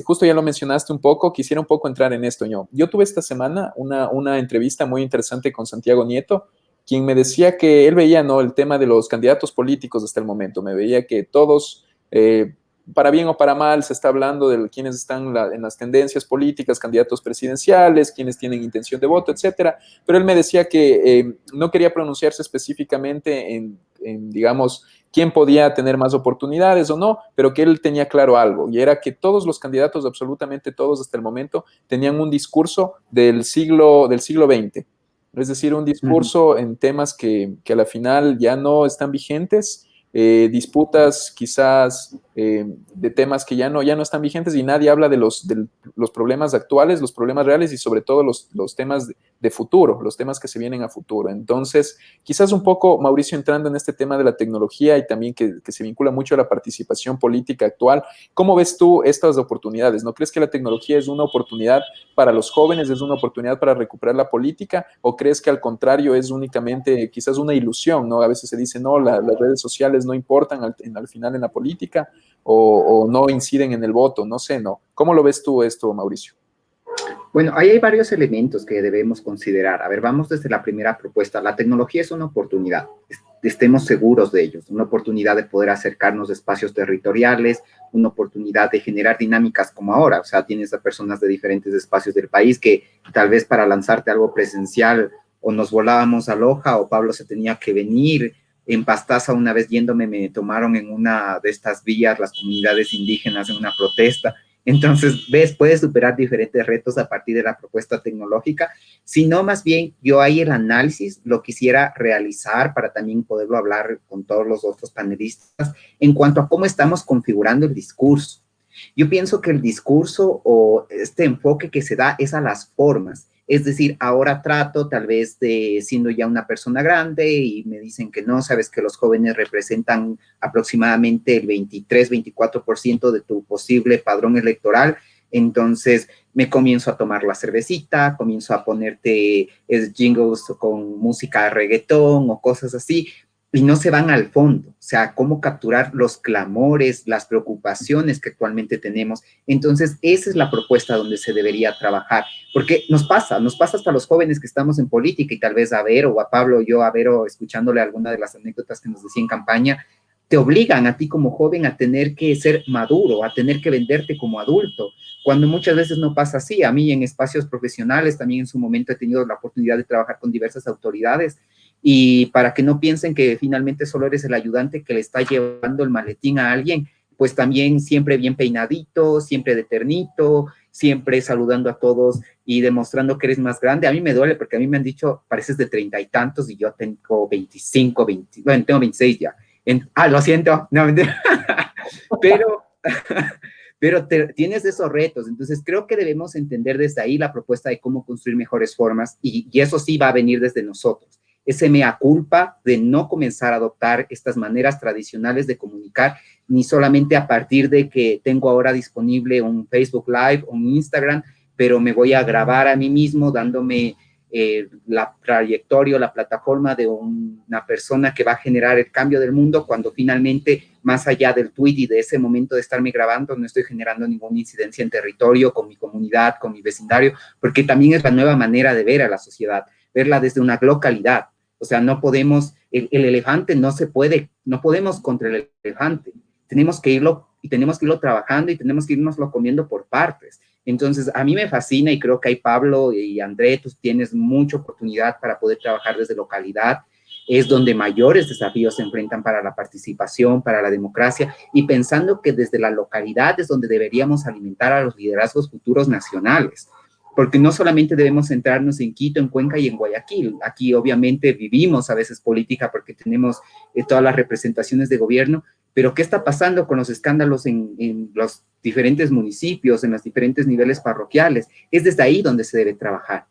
justo ya lo mencionaste un poco, quisiera un poco entrar en esto yo. Yo tuve esta semana una entrevista muy interesante con Santiago Nieto, quien me decía que él veía, ¿no?, el tema de los candidatos políticos hasta el momento. Me veía que todos, para bien o para mal, se está hablando de quienes están en las tendencias políticas, candidatos presidenciales, quienes tienen intención de voto, etcétera. Pero él me decía que no quería pronunciarse específicamente digamos, quién podía tener más oportunidades o no, pero que él tenía claro algo, y era que todos los candidatos, absolutamente todos hasta el momento, tenían un discurso del siglo XX, es decir, un discurso en temas que a la final ya no están vigentes, disputas quizás de temas que ya no están vigentes y nadie habla de los problemas actuales, los problemas reales y sobre todo los temas de futuro, los temas que se vienen a futuro. Entonces, quizás un poco, Mauricio, entrando en este tema de la tecnología y también que se vincula mucho a la participación política actual, ¿cómo ves tú estas oportunidades? ¿No crees que la tecnología es una oportunidad para los jóvenes, es una oportunidad para recuperar la política, o crees que al contrario es únicamente quizás una ilusión, ¿no? A veces se dice, no, las redes sociales no importan al final en la política o no inciden en el voto, no sé, ¿no? ¿Cómo lo ves tú esto, Mauricio? Bueno, ahí hay varios elementos que debemos considerar. A ver, vamos desde la primera propuesta. La tecnología es una oportunidad, estemos seguros de ello, una oportunidad de poder acercarnos a espacios territoriales, una oportunidad de generar dinámicas como ahora. O sea, tienes a personas de diferentes espacios del país que tal vez para lanzarte algo presencial o nos volábamos a Loja o Pablo se tenía que venir. En Pastaza, una vez yéndome, me tomaron en una de estas vías las comunidades indígenas en una protesta. Entonces, ves, puedes superar diferentes retos a partir de la propuesta tecnológica, sino más bien yo ahí el análisis lo quisiera realizar para también poderlo hablar con todos los otros panelistas en cuanto a cómo estamos configurando el discurso. Yo pienso que el discurso o este enfoque que se da es a las formas Es decir, ahora trato tal vez de siendo ya una persona grande y me dicen que no, sabes que los jóvenes representan aproximadamente el 23-24% de tu posible padrón electoral. Entonces me comienzo a tomar la cervecita, comienzo a ponerte jingles con música de reggaetón o cosas así, y no se van al fondo, o sea, cómo capturar los clamores, las preocupaciones que actualmente tenemos. Entonces, esa es la propuesta donde se debería trabajar, porque nos pasa hasta a los jóvenes que estamos en política y tal vez a Vero o a Pablo o yo a Vero escuchándole alguna de las anécdotas que nos decía en campaña, te obligan a ti como joven a tener que ser maduro, a tener que venderte como adulto, cuando muchas veces no pasa así. A mí en espacios profesionales también en su momento he tenido la oportunidad de trabajar con diversas autoridades y para que no piensen que finalmente solo eres el ayudante que le está llevando el maletín a alguien, pues también siempre bien peinadito, siempre de ternito, siempre saludando a todos y demostrando que eres más grande. A mí me duele porque a mí me han dicho, pareces de 30 y tantos y yo tengo 25, 20, bueno, tengo 26 ya. Lo siento, no, pero, pero tienes esos retos. Entonces creo que debemos entender desde ahí la propuesta de cómo construir mejores formas y eso sí va a venir desde nosotros. Ese mea culpa de no comenzar a adoptar estas maneras tradicionales de comunicar, ni solamente a partir de que tengo ahora disponible un Facebook Live o un Instagram, pero me voy a grabar a mí mismo dándome la trayectoria o la plataforma de una persona que va a generar el cambio del mundo, cuando finalmente, más allá del tweet y de ese momento de estarme grabando, no estoy generando ninguna incidencia en territorio, con mi comunidad, con mi vecindario, porque también es la nueva manera de ver a la sociedad, verla desde una localidad. O sea, no podemos, el elefante no se puede, no podemos contra el elefante. Tenemos que irlo trabajando y tenemos que irnoslo comiendo por partes. Entonces, a mí me fascina y creo que ahí Pablo y André, tú tienes mucha oportunidad para poder trabajar desde localidad. Es donde mayores desafíos se enfrentan para la participación, para la democracia, y pensando que desde la localidad es donde deberíamos alimentar a los liderazgos futuros nacionales, porque no solamente debemos centrarnos en Quito, en Cuenca y en Guayaquil. Aquí obviamente vivimos a veces política porque tenemos todas las representaciones de gobierno, pero ¿qué está pasando con los escándalos en los diferentes municipios, en los diferentes niveles parroquiales? Es desde ahí donde se debe trabajar.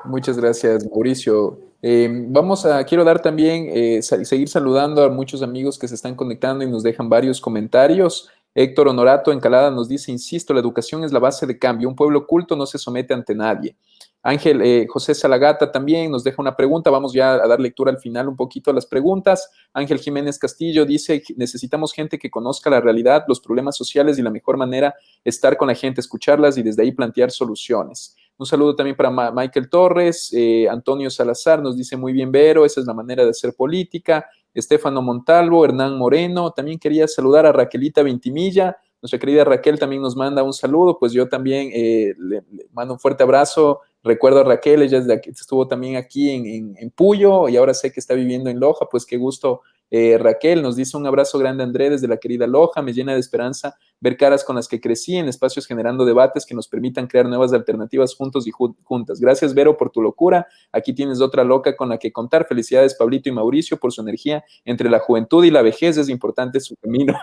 Muchas gracias, Mauricio. Quiero dar también, seguir saludando a muchos amigos que se están conectando y nos dejan varios comentarios. Héctor Honorato Encalada nos dice, insisto, la educación es la base de cambio. Un pueblo culto no se somete ante nadie. Ángel José Salagata también nos deja una pregunta. Vamos ya a dar lectura al final un poquito a las preguntas. Ángel Jiménez Castillo dice, necesitamos gente que conozca la realidad, los problemas sociales y la mejor manera estar con la gente, escucharlas y desde ahí plantear soluciones. Un saludo también para Michael Torres. Antonio Salazar nos dice, muy bien, Vero, esa es la manera de hacer política. Estefano Montalvo, Hernán Moreno. También quería saludar a Raquelita Ventimilla. Nuestra querida Raquel también nos manda un saludo. Pues yo también le mando un fuerte abrazo. Recuerdo a Raquel, ella estuvo también aquí en Puyo y ahora sé que está viviendo en Loja. Pues qué gusto, Raquel. Nos dice un abrazo grande, André, desde la querida Loja. Me llena de esperanza ver caras con las que crecí en espacios generando debates que nos permitan crear nuevas alternativas juntos y juntas. Gracias, Vero, por tu locura. Aquí tienes otra loca con la que contar. Felicidades, Pablito y Mauricio, por su energía entre la juventud y la vejez. Es importante su camino.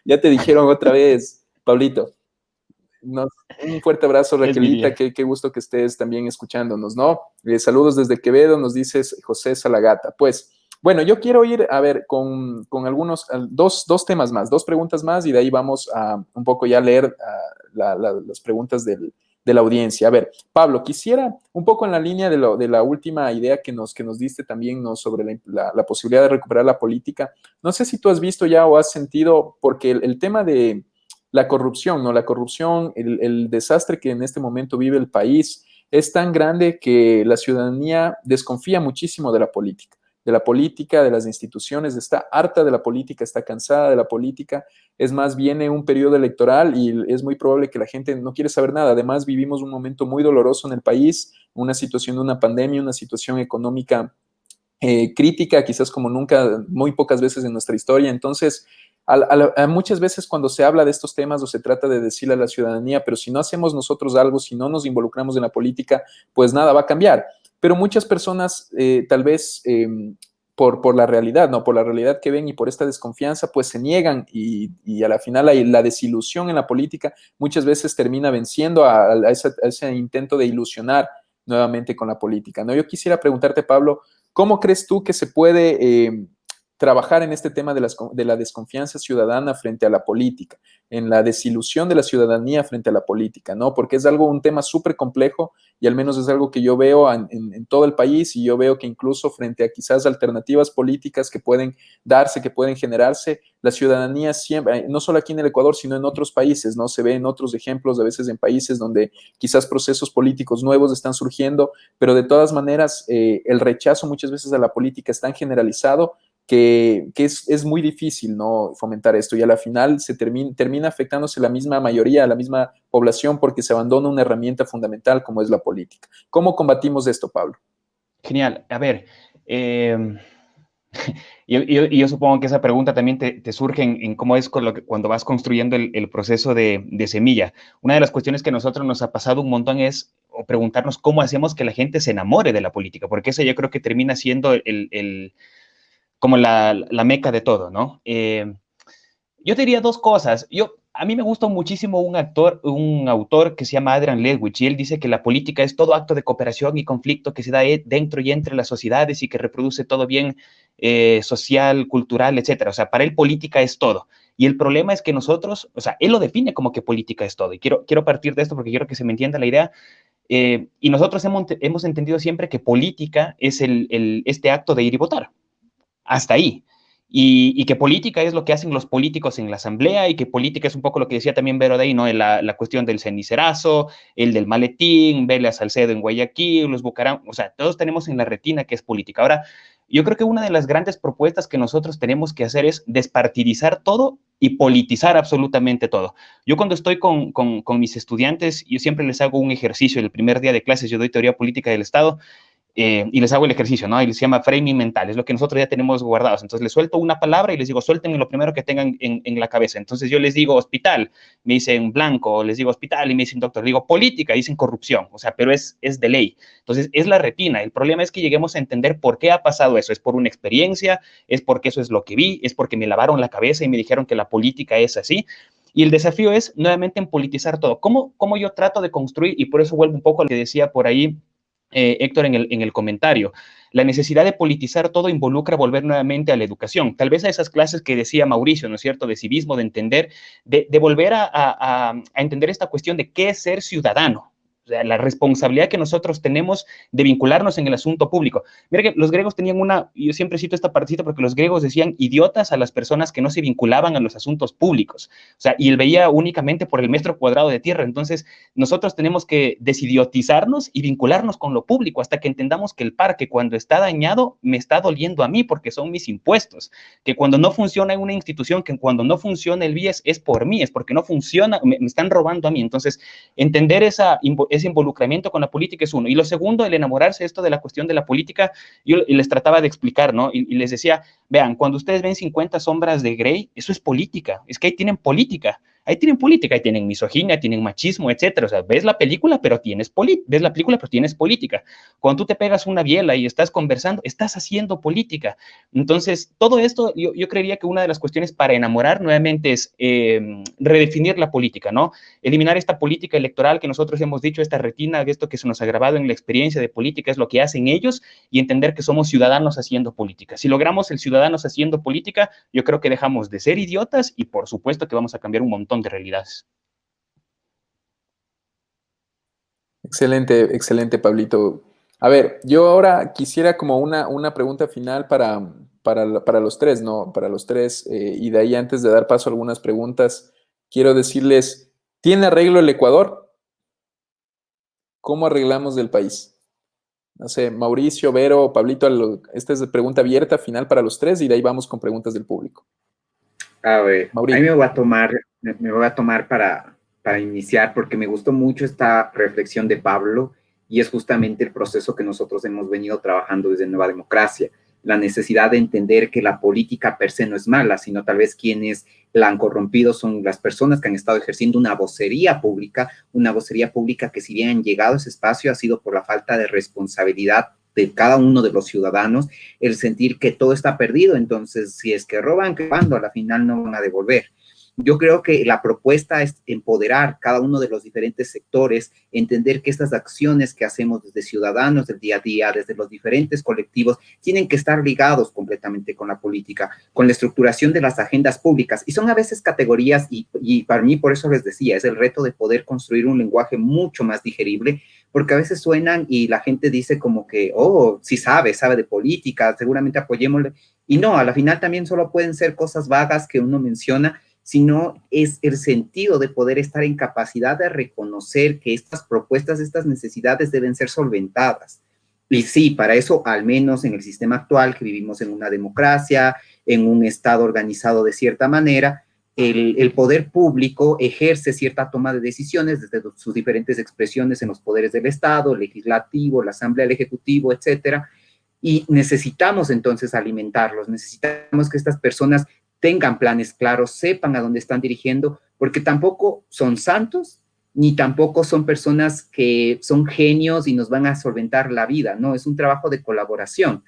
Ya te dijeron otra vez, Pablito. Un fuerte abrazo, Raquelita. Qué gusto que estés también escuchándonos, ¿no? Saludos desde Quevedo, nos dices José Salagata. Pues, bueno, yo quiero ir, a ver, con algunos, dos temas más, dos preguntas más, y de ahí vamos a un poco ya leer las preguntas de la audiencia. A ver, Pablo, quisiera un poco en la línea de la última idea que nos diste también, ¿no? Sobre la posibilidad de recuperar la política. No sé si tú has visto ya o has sentido, porque el tema de la corrupción, ¿no? La corrupción, el desastre que en este momento vive el país es tan grande que la ciudadanía desconfía muchísimo de la política, de las instituciones, está harta de la política, está cansada de la política. Es más, viene un periodo electoral y es muy probable que la gente no quiere saber nada. Además, vivimos un momento muy doloroso en el país, una situación de una pandemia, una situación económica crítica, quizás como nunca, muy pocas veces en nuestra historia. Entonces, muchas veces cuando se habla de estos temas o se trata de decirle a la ciudadanía, pero si no hacemos nosotros algo, si no nos involucramos en la política, pues nada va a cambiar. Pero muchas personas tal vez por la realidad, ¿no? Por la realidad que ven y por esta desconfianza, pues se niegan y a la final la desilusión en la política muchas veces termina venciendo a ese intento de ilusionar nuevamente con la política, ¿no? Yo quisiera preguntarte, Pablo, ¿cómo crees tú que se puede trabajar en este tema de la desconfianza ciudadana frente a la política, en la desilusión de la ciudadanía frente a la política, ¿no? Porque es un tema súper complejo y al menos es algo que yo veo en todo el país y yo veo que incluso frente a quizás alternativas políticas que pueden darse, que pueden generarse, la ciudadanía siempre, no solo aquí en el Ecuador, sino en otros países, ¿no? Se ve en otros ejemplos, a veces en países donde quizás procesos políticos nuevos están surgiendo, pero de todas maneras el rechazo muchas veces a la política es tan generalizado que es muy difícil, ¿no? Fomentar esto y a la final termina afectándose la misma mayoría, la misma población porque se abandona una herramienta fundamental como es la política. ¿Cómo combatimos esto, Pablo? Genial. A ver, yo supongo que esa pregunta también te surge en cómo es cuando vas construyendo el proceso de semilla. Una de las cuestiones que a nosotros nos ha pasado un montón es o preguntarnos cómo hacemos que la gente se enamore de la política, porque eso yo creo que termina siendo como la meca de todo, ¿no? Yo te diría dos cosas. A mí me gusta muchísimo un autor que se llama Adrian Ledwich, y él dice que la política es todo acto de cooperación y conflicto que se da dentro y entre las sociedades y que reproduce todo bien social, cultural, etcétera. O sea, para él política es todo. Y el problema es que nosotros, o sea, él lo define como que política es todo. Y quiero partir de esto porque quiero que se me entienda la idea. Y nosotros hemos entendido siempre que política es este acto de ir y votar. Hasta ahí. Y que política es lo que hacen los políticos en la asamblea y que política es un poco lo que decía también Vero de ahí, ¿no? La cuestión del cenicerazo, el del maletín, verle a Salcedo en Guayaquil, los Bucaram, o sea, todos tenemos en la retina que es política. Ahora, yo creo que una de las grandes propuestas que nosotros tenemos que hacer es despartidizar todo y politizar absolutamente todo. Yo cuando estoy con mis estudiantes, yo siempre les hago un ejercicio, el primer día de clases yo doy teoría política del Estado, y les hago el ejercicio, ¿no? Y les llama framing mental, es lo que nosotros ya tenemos guardados. Entonces les suelto una palabra y les digo, suéltenme lo primero que tengan en la cabeza. Entonces yo les digo hospital, me dicen blanco, les digo hospital y me dicen doctor, les digo política, dicen corrupción, o sea, pero es de ley. Entonces es la retina. El problema es que lleguemos a entender por qué ha pasado eso. ¿Es por una experiencia? ¿Es porque eso es lo que vi? ¿Es porque me lavaron la cabeza y me dijeron que la política es así? Y el desafío es nuevamente en politizar todo. ¿Cómo yo trato de construir? Y por eso vuelvo un poco a lo que decía por ahí Héctor en el comentario. La necesidad de politizar todo involucra volver nuevamente a la educación. Tal vez a esas clases que decía Mauricio, ¿no es cierto?, de civismo, de entender, de volver a entender esta cuestión de qué es ser ciudadano. O sea, la responsabilidad que nosotros tenemos de vincularnos en el asunto público. Mira que los griegos tenían yo siempre cito esta partecita porque los griegos decían idiotas a las personas que no se vinculaban a los asuntos públicos. O sea, y él veía únicamente por el metro cuadrado de tierra. Entonces, nosotros tenemos que desidiotizarnos y vincularnos con lo público hasta que entendamos que el parque, cuando está dañado, me está doliendo a mí porque son mis impuestos. Que cuando no funciona una institución, que cuando no funciona el BIES es por mí, es porque no funciona, me están robando a mí. Entonces, entender ese involucramiento con la política es uno. Y lo segundo, el enamorarse esto de la cuestión de la política, yo les trataba de explicar, ¿no? Y les decía, vean, cuando ustedes ven 50 sombras de Grey, eso es política, es que ahí tienen política, ahí tienen misoginia, tienen machismo, etcétera. O sea, ves la película, pero tienes política. Cuando tú te pegas una biela y estás conversando, estás haciendo política. Entonces, todo esto, yo creería que una de las cuestiones para enamorar nuevamente es redefinir la política, ¿no? Eliminar esta política electoral que nosotros hemos dicho, esta retina, esto que se nos ha grabado en la experiencia de política es lo que hacen ellos, y entender que somos ciudadanos haciendo política. Si logramos el ciudadanos haciendo política, yo creo que dejamos de ser idiotas y por supuesto que vamos a cambiar un montón de realidades. Excelente, excelente, Pablito. A ver, yo ahora quisiera como una pregunta final para los tres, ¿no? Para los tres, y de ahí antes de dar paso a algunas preguntas, quiero decirles, ¿tiene arreglo el Ecuador? ¿Cómo arreglamos del país? No sé, Mauricio, Vero, Pablito, esta es pregunta abierta final para los tres y de ahí vamos con preguntas del público. A ver, Mauricio. ahí me voy a tomar para iniciar porque me gustó mucho esta reflexión de Pablo y es justamente el proceso que nosotros hemos venido trabajando desde Nueva Democracia. La necesidad de entender que la política per se no es mala, sino tal vez quienes la han corrompido son las personas que han estado ejerciendo una vocería pública que si bien han llegado a ese espacio ha sido por la falta de responsabilidad de cada uno de los ciudadanos el sentir que todo está perdido. Entonces, si es que roban, cuando a la final no van a devolver. Yo creo que la propuesta es empoderar cada uno de los diferentes sectores, entender que estas acciones que hacemos desde ciudadanos del día a día, desde los diferentes colectivos, tienen que estar ligados completamente con la política, con la estructuración de las agendas públicas. Y son a veces categorías, y para mí, por eso les decía, es el reto de poder construir un lenguaje mucho más digerible, porque a veces suenan y la gente dice como que, oh, sí sabe de política, seguramente apoyémosle. Y no, a la final también solo pueden ser cosas vagas que uno menciona, sino es el sentido de poder estar en capacidad de reconocer que estas propuestas, estas necesidades deben ser solventadas. Y sí, para eso, al menos en el sistema actual, que vivimos en una democracia, en un Estado organizado de cierta manera, el poder público ejerce cierta toma de decisiones desde sus diferentes expresiones en los poderes del Estado, legislativo, la Asamblea, el Ejecutivo, etcétera. Y necesitamos entonces alimentarlos, necesitamos que estas personas tengan planes claros, sepan a dónde están dirigiendo, porque tampoco son santos, ni tampoco son personas que son genios y nos van a solventar la vida, no, es un trabajo de colaboración.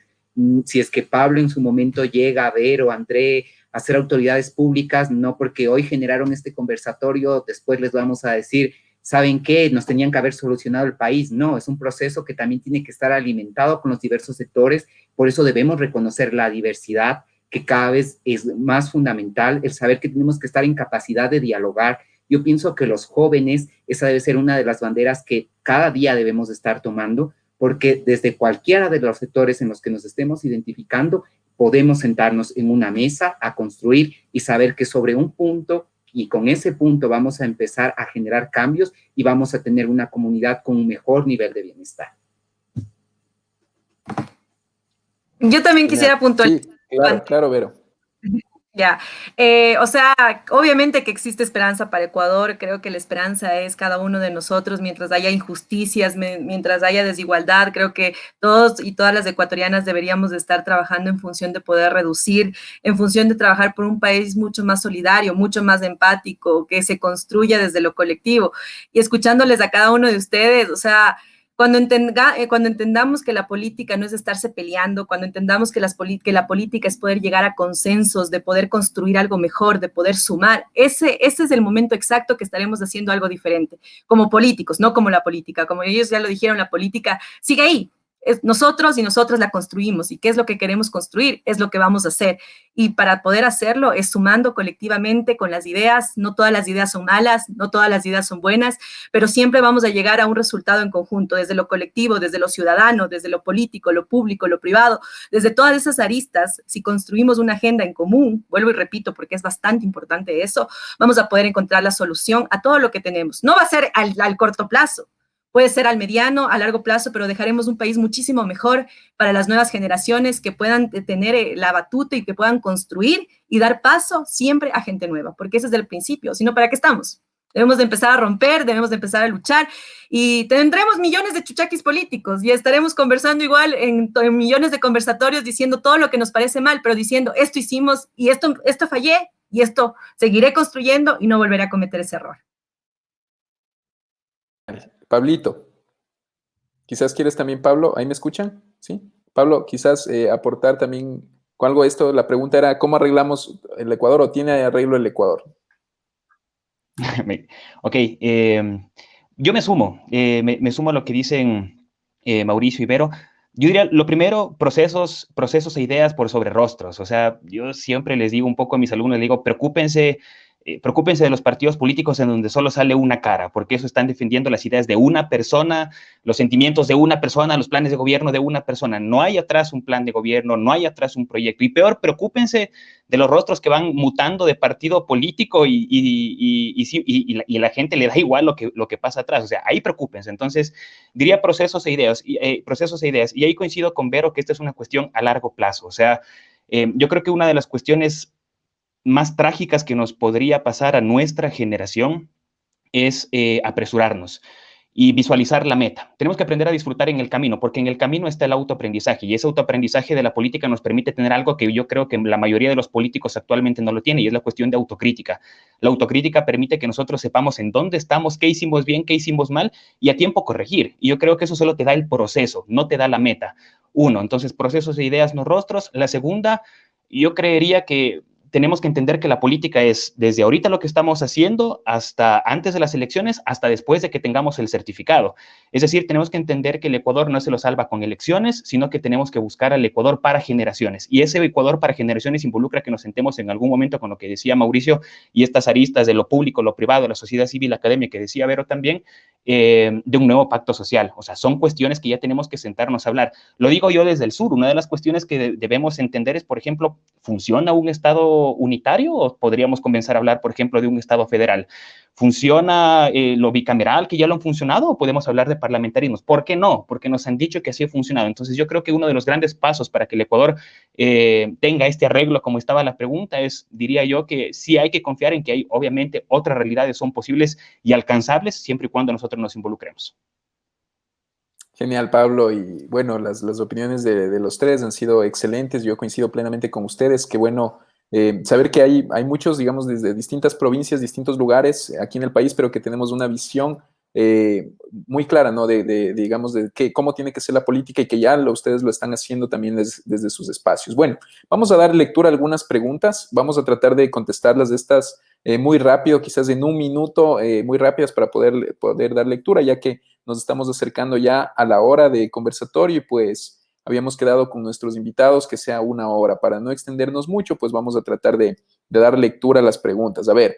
Si es que Pablo en su momento llega a ver, o André, a ser autoridades públicas, no porque hoy generaron este conversatorio, después les vamos a decir, ¿saben qué? Nos tenían que haber solucionado el país. No, es un proceso que también tiene que estar alimentado con los diversos sectores, por eso debemos reconocer la diversidad, que cada vez es más fundamental, el saber que tenemos que estar en capacidad de dialogar. Yo pienso que los jóvenes, esa debe ser una de las banderas que cada día debemos estar tomando, porque desde cualquiera de los sectores en los que nos estemos identificando, podemos sentarnos en una mesa a construir y saber que sobre un punto, y con ese punto vamos a empezar a generar cambios y vamos a tener una comunidad con un mejor nivel de bienestar. Yo también quisiera puntualizar. Sí, claro, Vero. Ya, o sea, obviamente que existe esperanza para Ecuador, creo que la esperanza es cada uno de nosotros, mientras haya injusticias, mientras haya desigualdad, creo que todos y todas las ecuatorianas deberíamos de estar trabajando en función de poder reducir, en función de trabajar por un país mucho más solidario, mucho más empático, que se construya desde lo colectivo. Y escuchándoles a cada uno de ustedes, o sea, cuando entendamos que la política no es estarse peleando, cuando entendamos que la política es poder llegar a consensos, de poder construir algo mejor, de poder sumar, ese es el momento exacto que estaremos haciendo algo diferente, como políticos, no como la política. Como ellos ya lo dijeron, la política sigue ahí. Nosotros y nosotras la construimos, y qué es lo que queremos construir, es lo que vamos a hacer, y para poder hacerlo es sumando colectivamente con las ideas. No todas las ideas son malas, no todas las ideas son buenas, pero siempre vamos a llegar a un resultado en conjunto, desde lo colectivo, desde lo ciudadano, desde lo político, lo público, lo privado, desde todas esas aristas. Si construimos una agenda en común, vuelvo y repito, porque es bastante importante eso, vamos a poder encontrar la solución a todo lo que tenemos. No va a ser al corto plazo, puede ser al mediano, a largo plazo, pero dejaremos un país muchísimo mejor para las nuevas generaciones, que puedan tener la batuta y que puedan construir y dar paso siempre a gente nueva, porque ese es el principio. Si no, ¿para qué estamos? Debemos de empezar a romper, debemos de empezar a luchar, y tendremos millones de chuchaquis políticos y estaremos conversando igual en millones de conversatorios diciendo todo lo que nos parece mal, pero diciendo esto hicimos y esto fallé y esto seguiré construyendo y no volveré a cometer ese error. Pablito, quizás quieres también, Pablo, ¿ahí me escuchan? ¿Sí? Pablo, quizás aportar también con algo de esto. La pregunta era, ¿cómo arreglamos el Ecuador, o tiene arreglo el Ecuador? Ok, yo me sumo a lo que dicen Mauricio y Vero. Yo diría, lo primero, procesos e ideas por sobre rostros. O sea, yo siempre les digo un poco a mis alumnos, les digo, preocúpense de los partidos políticos en donde solo sale una cara, porque eso están defendiendo las ideas de una persona, los sentimientos de una persona, los planes de gobierno de una persona. No hay atrás un plan de gobierno, no hay atrás un proyecto. Y peor, preocúpense de los rostros que van mutando de partido político y la gente le da igual lo que pasa atrás. O sea, ahí preocúpense. Entonces, diría procesos e ideas. Y ahí coincido con Vero que esta es una cuestión a largo plazo. O sea, yo creo que una de las cuestiones más trágicas que nos podría pasar a nuestra generación es apresurarnos. y visualizar la meta. Tenemos que aprender a disfrutar en el camino, porque en el camino está el autoaprendizaje, y ese autoaprendizaje de la política nos permite tener algo que yo creo que la mayoría de los políticos actualmente no lo tiene, y es la cuestión de autocrítica. La autocrítica permite que nosotros sepamos en dónde estamos, qué hicimos bien, qué hicimos mal, y a tiempo corregir. Y yo creo que eso solo te da el proceso, no te da la meta. Uno, entonces, procesos de ideas, no rostros. La segunda, yo creería que tenemos que entender que la política es desde ahorita lo que estamos haciendo hasta antes de las elecciones, hasta después de que tengamos el certificado. Es decir, tenemos que entender que el Ecuador no se lo salva con elecciones, sino que tenemos que buscar al Ecuador para generaciones. Y ese Ecuador para generaciones involucra que nos sentemos en algún momento con lo que decía Mauricio y estas aristas de lo público, lo privado, la sociedad civil, la academia, que decía Vero también, de un nuevo pacto social. O sea, son cuestiones que ya tenemos que sentarnos a hablar. Lo digo yo desde el sur. Una de las cuestiones que debemos entender es, por ejemplo, ¿funciona un Estado unitario o podríamos comenzar a hablar, por ejemplo, de un Estado federal? ¿Funciona lo bicameral, que ya lo han funcionado, o podemos hablar de parlamentarismos? ¿Por qué no? Porque nos han dicho que así ha funcionado. Entonces, yo creo que uno de los grandes pasos para que el Ecuador tenga este arreglo, como estaba la pregunta, es, diría yo, que sí hay que confiar en que hay, obviamente, otras realidades son posibles y alcanzables siempre y cuando nosotros nos involucremos. Genial, Pablo. Y bueno, las opiniones de los tres han sido excelentes. Yo coincido plenamente con ustedes. Qué bueno saber que hay muchos, digamos, desde distintas provincias, distintos lugares aquí en el país, pero que tenemos una visión muy clara, ¿no? Digamos, de cómo tiene que ser la política y que ya ustedes lo están haciendo también desde sus espacios. Bueno, vamos a dar lectura a algunas preguntas. Vamos a tratar de contestarlas de estas muy rápido, quizás en un minuto, muy rápidas para poder dar lectura, ya que nos estamos acercando ya a la hora de conversatorio y pues habíamos quedado con nuestros invitados que sea 1 hora. Para no extendernos mucho, pues vamos a tratar de dar lectura a las preguntas. A ver,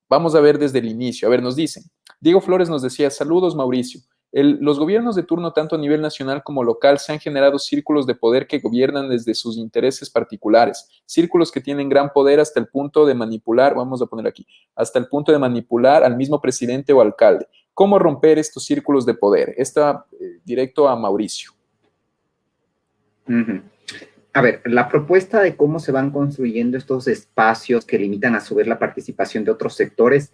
vamos a ver desde el inicio. A ver, nos dicen, Diego Flores nos decía, saludos Mauricio. Los gobiernos de turno, tanto a nivel nacional como local, se han generado círculos de poder que gobiernan desde sus intereses particulares, círculos que tienen gran poder hasta el punto de manipular, vamos a poner aquí, hasta el punto de manipular al mismo presidente o alcalde. ¿Cómo romper estos círculos de poder? Está directo a Mauricio. A ver, la propuesta de cómo se van construyendo estos espacios que limitan a su vez la participación de otros sectores,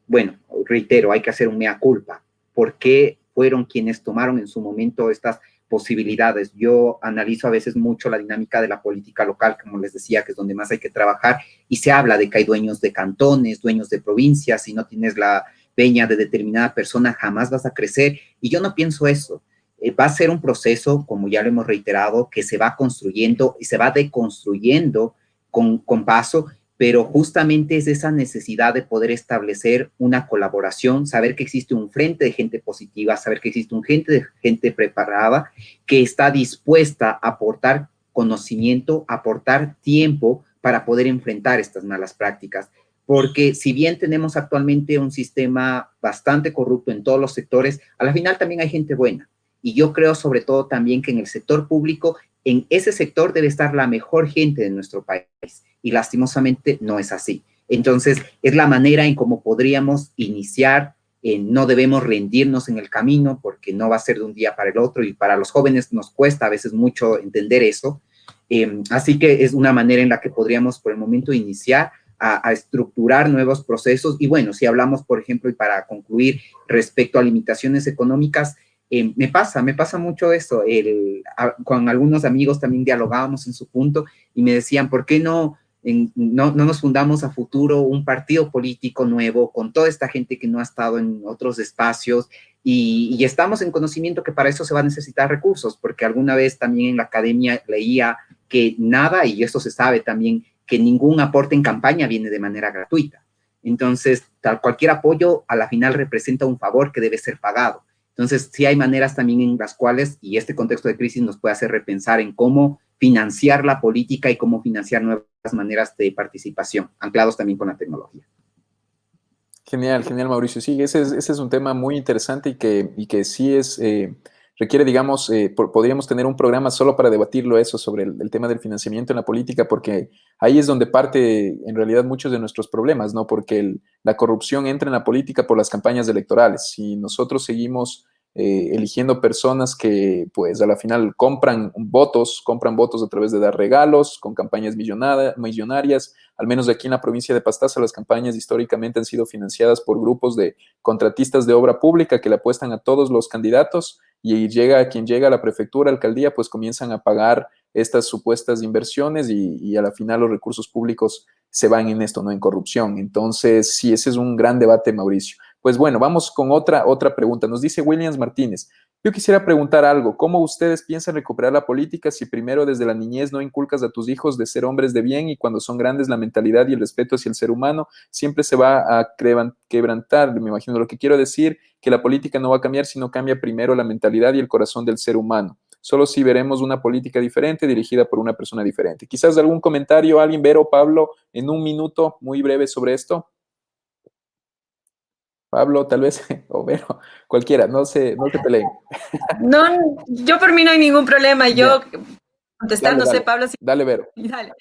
bueno, reitero, hay que hacer un mea culpa. ¿Por qué fueron quienes tomaron en su momento estas posibilidades? Yo analizo a veces mucho la dinámica de la política local, como les decía, que es donde más hay que trabajar, y se habla de que hay dueños de cantones, dueños de provincias, si no tienes la peña de determinada persona, jamás vas a crecer, y yo no pienso eso. Va a ser un proceso, como ya lo hemos reiterado, que se va construyendo y se va deconstruyendo con paso, pero justamente es esa necesidad de poder establecer una colaboración, saber que existe un frente de gente positiva, saber que existe un frente de gente preparada, que está dispuesta a aportar conocimiento, aportar tiempo para poder enfrentar estas malas prácticas. Porque si bien tenemos actualmente un sistema bastante corrupto en todos los sectores, a la final también hay gente buena. Y yo creo sobre todo también que en el sector público, en ese sector debe estar la mejor gente de nuestro país. Y lastimosamente no es así. Entonces, es la manera en cómo podríamos iniciar. No debemos rendirnos en el camino porque no va a ser de un día para el otro y para los jóvenes nos cuesta a veces mucho entender eso. Así que es una manera en la que podríamos por el momento iniciar a estructurar nuevos procesos. Y bueno, si hablamos, por ejemplo, y para concluir, respecto a limitaciones económicas, me pasa mucho eso. Con algunos amigos también dialogábamos en su punto y me decían, ¿por qué no nos fundamos a futuro un partido político nuevo con toda esta gente que no ha estado en otros espacios? Y estamos en conocimiento que para eso se va a necesitar recursos, porque alguna vez también en la academia leía que nada, y esto se sabe también, que ningún aporte en campaña viene de manera gratuita. Entonces, cualquier apoyo a la final representa un favor que debe ser pagado. Entonces, sí hay maneras también en las cuales, y este contexto de crisis nos puede hacer repensar en cómo financiar la política y cómo financiar nuevas maneras de participación, anclados también con la tecnología. Genial, genial, Mauricio. Sí, ese es un tema muy interesante y que sí requiere, digamos, podríamos tener un programa solo para debatirlo eso, sobre el tema del financiamiento en la política, porque ahí es donde parte en realidad muchos de nuestros problemas, ¿no? Porque la corrupción entra en la política por las campañas electorales. Si nosotros seguimos eligiendo personas que pues a la final compran votos a través de dar regalos, con campañas millonarias. Al menos aquí en la provincia de Pastaza, las campañas históricamente han sido financiadas por grupos de contratistas de obra pública que le apuestan a todos los candidatos, y quien llega a la prefectura, alcaldía, pues comienzan a pagar estas supuestas inversiones, y a la final los recursos públicos se van en esto, no en corrupción. Entonces, sí, ese es un gran debate, Mauricio. Pues bueno, vamos con otra pregunta. Nos dice Williams Martínez: yo quisiera preguntar algo. ¿Cómo ustedes piensan recuperar la política si primero desde la niñez no inculcas a tus hijos de ser hombres de bien, y cuando son grandes la mentalidad y el respeto hacia el ser humano siempre se va a quebrantar? Me imagino lo que quiero decir, que la política no va a cambiar si no cambia primero la mentalidad y el corazón del ser humano. Solo si veremos una política diferente dirigida por una persona diferente. Quizás algún comentario, alguien, Vero, Pablo, en un minuto muy breve sobre esto. Pablo, tal vez, o Vero, cualquiera, no se peleen. No, yo por mí no hay ningún problema. Yo contestar, no sé, Pablo. Dale, Vero. Dale.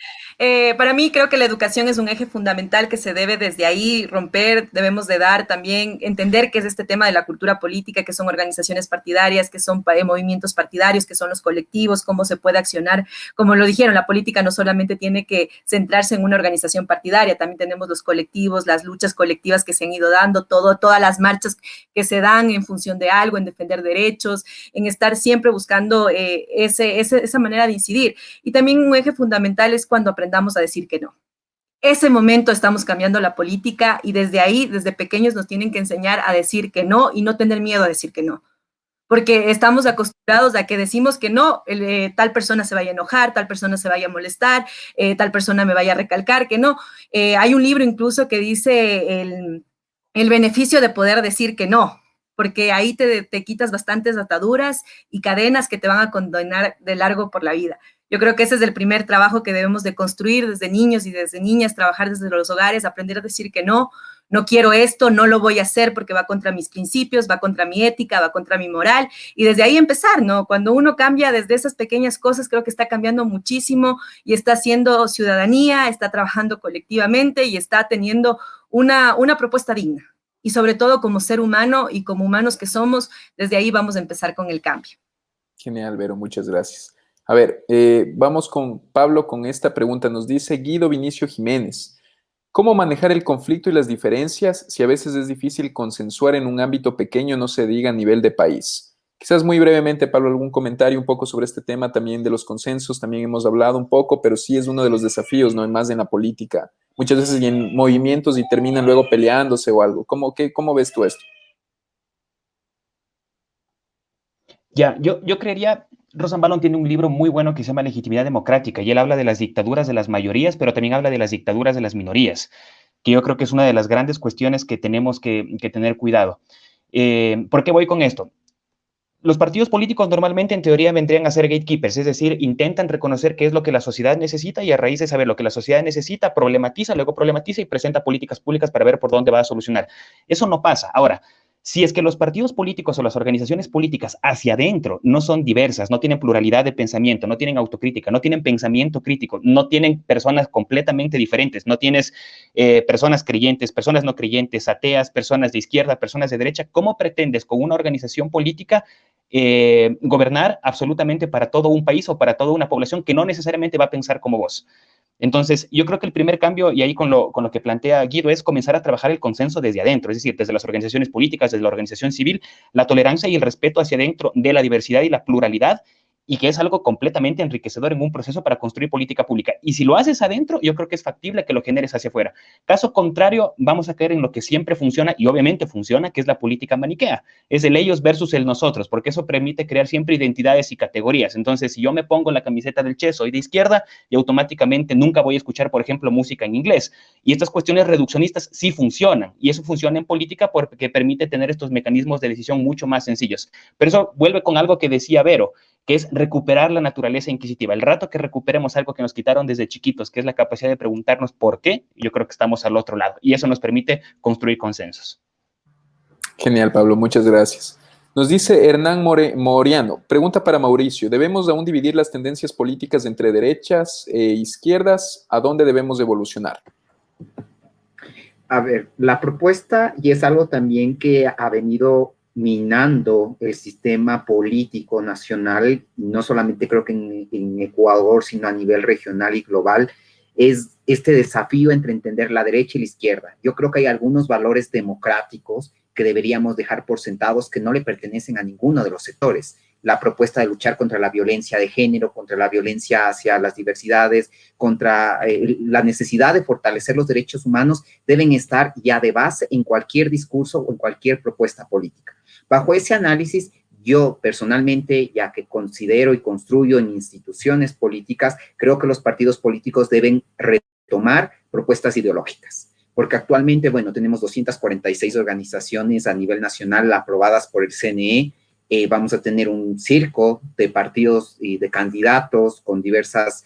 Para mí creo que la educación es un eje fundamental que se debe desde ahí romper. Debemos de dar también, entender qué es este tema de la cultura política, que son organizaciones partidarias, que son movimientos partidarios, que son los colectivos, cómo se puede accionar. Como lo dijeron, la política no solamente tiene que centrarse en una organización partidaria, también tenemos los colectivos, las luchas colectivas que se han ido dando, todas las marchas que se dan en función de algo, en defender derechos, en estar siempre buscando esa manera de incidir. Y también un eje fundamental es cuando aprendamos a decir que no. Ese momento estamos cambiando la política, y desde ahí, desde pequeños, nos tienen que enseñar a decir que no y no tener miedo a decir que no. Porque estamos acostumbrados a que decimos que no, tal persona se vaya a enojar, tal persona se vaya a molestar, tal persona me vaya a recalcar que no. Hay un libro incluso que dice el beneficio de poder decir que no, porque ahí te quitas bastantes ataduras y cadenas que te van a condenar de largo por la vida. Yo creo que ese es el primer trabajo que debemos de construir desde niños y desde niñas, trabajar desde los hogares, aprender a decir que no quiero esto, no lo voy a hacer porque va contra mis principios, va contra mi ética, va contra mi moral, y desde ahí empezar, ¿no? Cuando uno cambia desde esas pequeñas cosas, creo que está cambiando muchísimo y está haciendo ciudadanía, está trabajando colectivamente y está teniendo una propuesta digna. Y sobre todo como ser humano y como humanos que somos, desde ahí vamos a empezar con el cambio. Genial, Vero, muchas gracias. A ver, vamos con Pablo con esta pregunta. Nos dice Guido Vinicio Jiménez: ¿cómo manejar el conflicto y las diferencias si a veces es difícil consensuar en un ámbito pequeño, no se diga a nivel de país? Quizás muy brevemente, Pablo, algún comentario un poco sobre este tema también de los consensos. También hemos hablado un poco, pero sí es uno de los desafíos, ¿no? Más en la política. Muchas veces y en movimientos y terminan luego peleándose o algo. ¿Cómo ves tú esto? Ya, yo creería, Rosan Ballon tiene un libro muy bueno que se llama Legitimidad Democrática, y él habla de las dictaduras de las mayorías, pero también habla de las dictaduras de las minorías, que yo creo que es una de las grandes cuestiones que tenemos que tener cuidado. ¿Por qué voy con esto? Los partidos políticos normalmente en teoría vendrían a ser gatekeepers, es decir, intentan reconocer qué es lo que la sociedad necesita, y a raíz de saber lo que la sociedad necesita, luego problematiza y presenta políticas públicas para ver por dónde va a solucionar. Eso no pasa. Ahora, si es que los partidos políticos o las organizaciones políticas hacia adentro no son diversas, no tienen pluralidad de pensamiento, no tienen autocrítica, no tienen pensamiento crítico, no tienen personas completamente diferentes, no tienes personas creyentes, personas no creyentes, ateas, personas de izquierda, personas de derecha, ¿cómo pretendes con una organización política gobernar absolutamente para todo un país o para toda una población que no necesariamente va a pensar como vos? Entonces, yo creo que el primer cambio, y ahí con lo que plantea Guido, es comenzar a trabajar el consenso desde adentro, es decir, desde las organizaciones políticas, desde la organización civil, la tolerancia y el respeto hacia adentro de la diversidad y la pluralidad, y que es algo completamente enriquecedor en un proceso para construir política pública. Y si lo haces adentro, yo creo que es factible que lo generes hacia afuera. Caso contrario, vamos a caer en lo que siempre funciona, y obviamente funciona, que es la política maniquea. Es el ellos versus el nosotros, porque eso permite crear siempre identidades y categorías. Entonces, si yo me pongo la camiseta del Che, soy de izquierda, y automáticamente nunca voy a escuchar, por ejemplo, música en inglés. Y estas cuestiones reduccionistas sí funcionan, y eso funciona en política porque permite tener estos mecanismos de decisión mucho más sencillos. Pero eso vuelve con algo que decía Vero, que es recuperar la naturaleza inquisitiva. El rato que recuperemos algo que nos quitaron desde chiquitos, que es la capacidad de preguntarnos por qué, yo creo que estamos al otro lado, y eso nos permite construir consensos. Genial, Pablo, muchas gracias. Nos dice Hernán Moriano, pregunta para Mauricio: ¿debemos aún dividir las tendencias políticas entre derechas e izquierdas? ¿A dónde debemos evolucionar? A ver, la propuesta, y es algo también que ha venido minando el sistema político nacional, no solamente creo que en Ecuador, sino a nivel regional y global, es este desafío entre entender la derecha y la izquierda. Yo creo que hay algunos valores democráticos que deberíamos dejar por sentados que no le pertenecen a ninguno de los sectores. La propuesta de luchar contra la violencia de género, contra la violencia hacia las diversidades, contra la necesidad de fortalecer los derechos humanos, deben estar ya de base en cualquier discurso o en cualquier propuesta política. Bajo ese análisis, yo personalmente, ya que considero y construyo en instituciones políticas, creo que los partidos políticos deben retomar propuestas ideológicas, porque actualmente, bueno, tenemos 246 organizaciones a nivel nacional aprobadas por el CNE. Vamos a tener un circo de partidos y de candidatos con diversas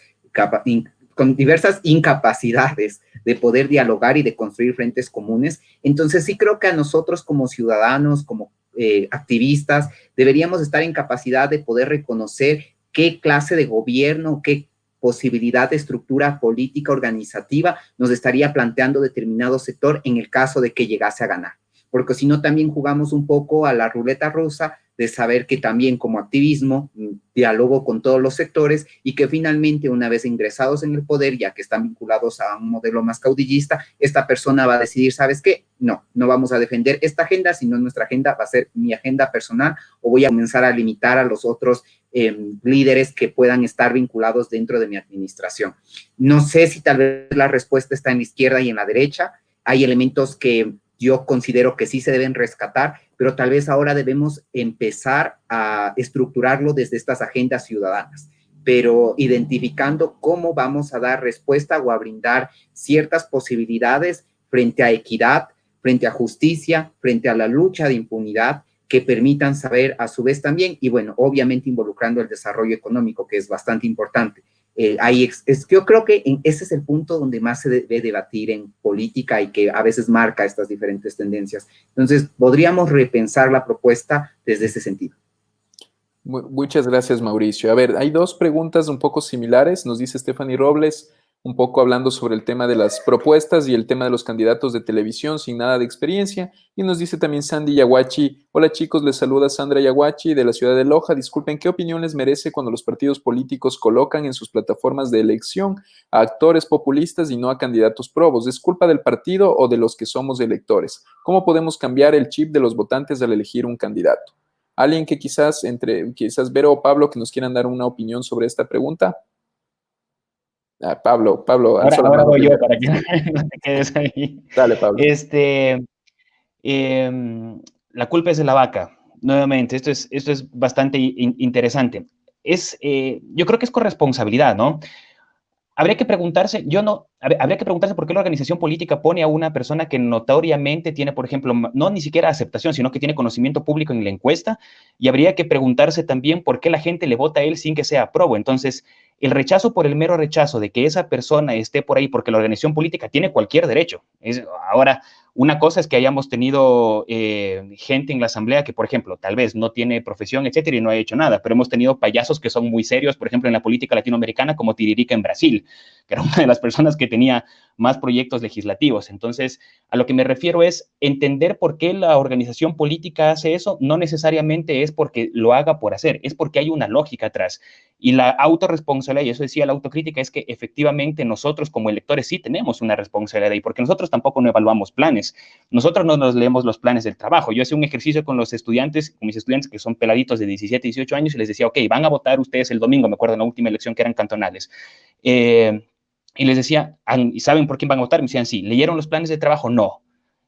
incapacidades de poder dialogar y de construir frentes comunes. Entonces sí creo que a nosotros como ciudadanos, como activistas, deberíamos estar en capacidad de poder reconocer qué clase de gobierno, qué posibilidad de estructura política organizativa nos estaría planteando determinado sector en el caso de que llegase a ganar. Porque si no, también jugamos un poco a la ruleta rusa de saber que también como activismo dialogo con todos los sectores y que finalmente una vez ingresados en el poder, ya que están vinculados a un modelo más caudillista, esta persona va a decidir, ¿sabes qué? No vamos a defender esta agenda, sino nuestra agenda va a ser mi agenda personal o voy a comenzar a limitar a los otros líderes que puedan estar vinculados dentro de mi administración. No sé si tal vez la respuesta está en la izquierda y en la derecha. Hay elementos que yo considero que sí se deben rescatar, pero tal vez ahora debemos empezar a estructurarlo desde estas agendas ciudadanas, pero identificando cómo vamos a dar respuesta o a brindar ciertas posibilidades frente a equidad, frente a justicia, frente a la lucha de impunidad, que permitan saber a su vez también, y bueno, obviamente involucrando el desarrollo económico, que es bastante importante. Yo creo que ese es el punto donde más se debe debatir en política y que a veces marca estas diferentes tendencias. Entonces, podríamos repensar la propuesta desde ese sentido. Muchas gracias, Mauricio. A ver, hay dos preguntas un poco similares. Nos dice Stephanie Robles, un poco hablando sobre el tema de las propuestas y el tema de los candidatos de televisión sin nada de experiencia. Y nos dice también Sandy Yaguachi, hola chicos, les saluda Sandra Yaguachi de la ciudad de Loja. Disculpen, ¿qué opinión les merece cuando los partidos políticos colocan en sus plataformas de elección a actores populistas y no a candidatos probos? ¿Es culpa del partido o de los que somos electores? ¿Cómo podemos cambiar el chip de los votantes al elegir un candidato? ¿Alguien que quizás Vero o Pablo que nos quieran dar una opinión sobre esta pregunta? Pablo, ahora voy yo para que no te quedes ahí. Dale, Pablo. La culpa es de la vaca. Nuevamente, esto es bastante interesante. Yo creo que es corresponsabilidad, ¿no? Habría que preguntarse por qué la organización política pone a una persona que notoriamente tiene, por ejemplo, no ni siquiera aceptación, sino que tiene conocimiento público en la encuesta, y habría que preguntarse también por qué la gente le vota a él sin que sea aprobo. Entonces, el rechazo por el mero rechazo de que esa persona esté por ahí porque la organización política tiene cualquier derecho. Ahora, una cosa es que hayamos tenido gente en la asamblea que, por ejemplo, tal vez no tiene profesión, etcétera, y no ha hecho nada, pero hemos tenido payasos que son muy serios, por ejemplo, en la política latinoamericana, como Tiririca en Brasil, que era una de las personas que tenía más proyectos legislativos. Entonces, a lo que me refiero es entender por qué la organización política hace eso, no necesariamente es porque lo haga por hacer, es porque hay una lógica atrás. Y la autorresponsabilidad, y eso decía la autocrítica, es que efectivamente nosotros como electores sí tenemos una responsabilidad, y porque nosotros tampoco no evaluamos planes, nosotros no nos leemos los planes del trabajo. Yo hacía un ejercicio con mis estudiantes que son peladitos de 17, 18 años, y les decía, ok, van a votar ustedes el domingo, me acuerdo en la última elección que eran cantonales, y les decía, ¿y saben por quién van a votar? Me decían, sí. ¿Leyeron los planes de trabajo? No.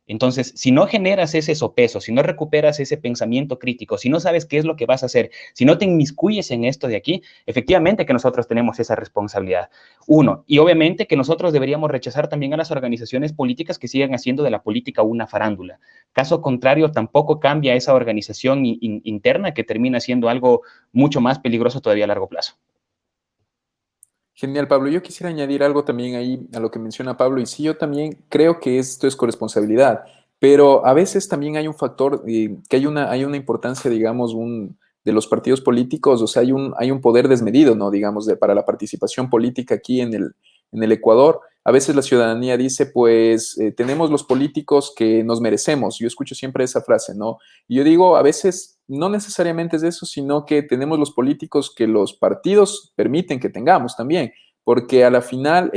Entonces, si no generas ese sopeso, si no recuperas ese pensamiento crítico, si no sabes qué es lo que vas a hacer, si no te inmiscuyes en esto de aquí, efectivamente que nosotros tenemos esa responsabilidad. Uno, y obviamente que nosotros deberíamos rechazar también a las organizaciones políticas que sigan haciendo de la política una farándula. Caso contrario, tampoco cambia esa organización interna que termina siendo algo mucho más peligroso todavía a largo plazo. Genial, Pablo. Yo quisiera añadir algo también ahí a lo que menciona Pablo, y sí, yo también creo que esto es corresponsabilidad, pero a veces también hay un factor que hay una importancia, digamos, de los partidos políticos, o sea, hay un poder desmedido, ¿no? Digamos, para la participación política aquí en el Ecuador, a veces la ciudadanía dice, pues tenemos los políticos que nos merecemos. Yo escucho siempre esa frase, ¿no? Y yo digo, a veces no necesariamente es eso, sino que tenemos los políticos que los partidos permiten que tengamos también. Porque a la final,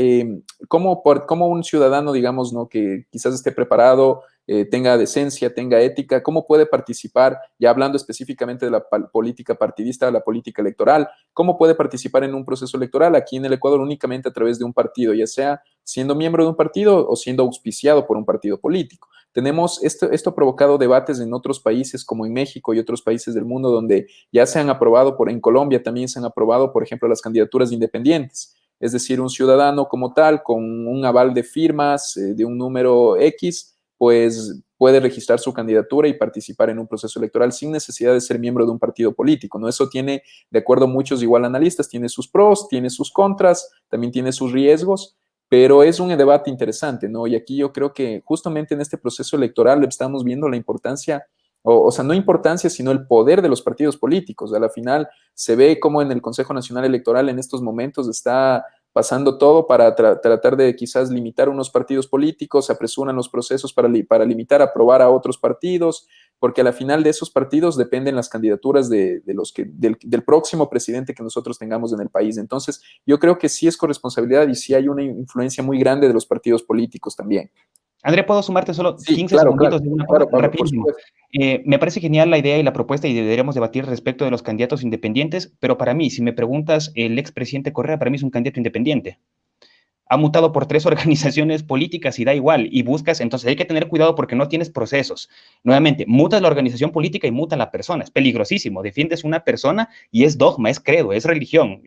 ¿cómo un ciudadano, digamos, ¿no? que quizás esté preparado, tenga decencia, tenga ética, cómo puede participar, ya hablando específicamente de la política partidista, la política electoral, cómo puede participar en un proceso electoral aquí en el Ecuador únicamente a través de un partido, ya sea siendo miembro de un partido o siendo auspiciado por un partido político? Tenemos esto ha provocado debates en otros países como en México y otros países del mundo donde ya se han aprobado, en Colombia también se han aprobado, por ejemplo, las candidaturas de independientes. Es decir, un ciudadano como tal, con un aval de firmas de un número X, pues puede registrar su candidatura y participar en un proceso electoral sin necesidad de ser miembro de un partido político, ¿no? Eso tiene, de acuerdo a muchos igual analistas, tiene sus pros, tiene sus contras, también tiene sus riesgos, pero es un debate interesante, ¿no? Y aquí yo creo que justamente en este proceso electoral estamos viendo la importancia, o sea, no importancia, sino el poder de los partidos políticos. A la final se ve como en el Consejo Nacional Electoral en estos momentos está pasando todo para tratar de quizás limitar unos partidos políticos, se apresuran los procesos para limitar, aprobar a otros partidos, porque a la final de esos partidos dependen las candidaturas del próximo presidente que nosotros tengamos en el país. Entonces, yo creo que sí es corresponsabilidad y sí hay una influencia muy grande de los partidos políticos también. André, ¿puedo sumarte solo Sí, 15 claro, segunditos de una cosa? claro, Pablo, por Rapidísimo. supuesto. Me parece genial la idea y la propuesta y deberíamos debatir respecto de los candidatos independientes, pero para mí, si me preguntas, el expresidente Correa para mí es un candidato independiente. Ha mutado por 3 organizaciones políticas y da igual, y buscas, entonces hay que tener cuidado porque no tienes procesos. Nuevamente, mutas la organización política y muta la persona, es peligrosísimo, defiendes una persona y es dogma, es credo, es religión.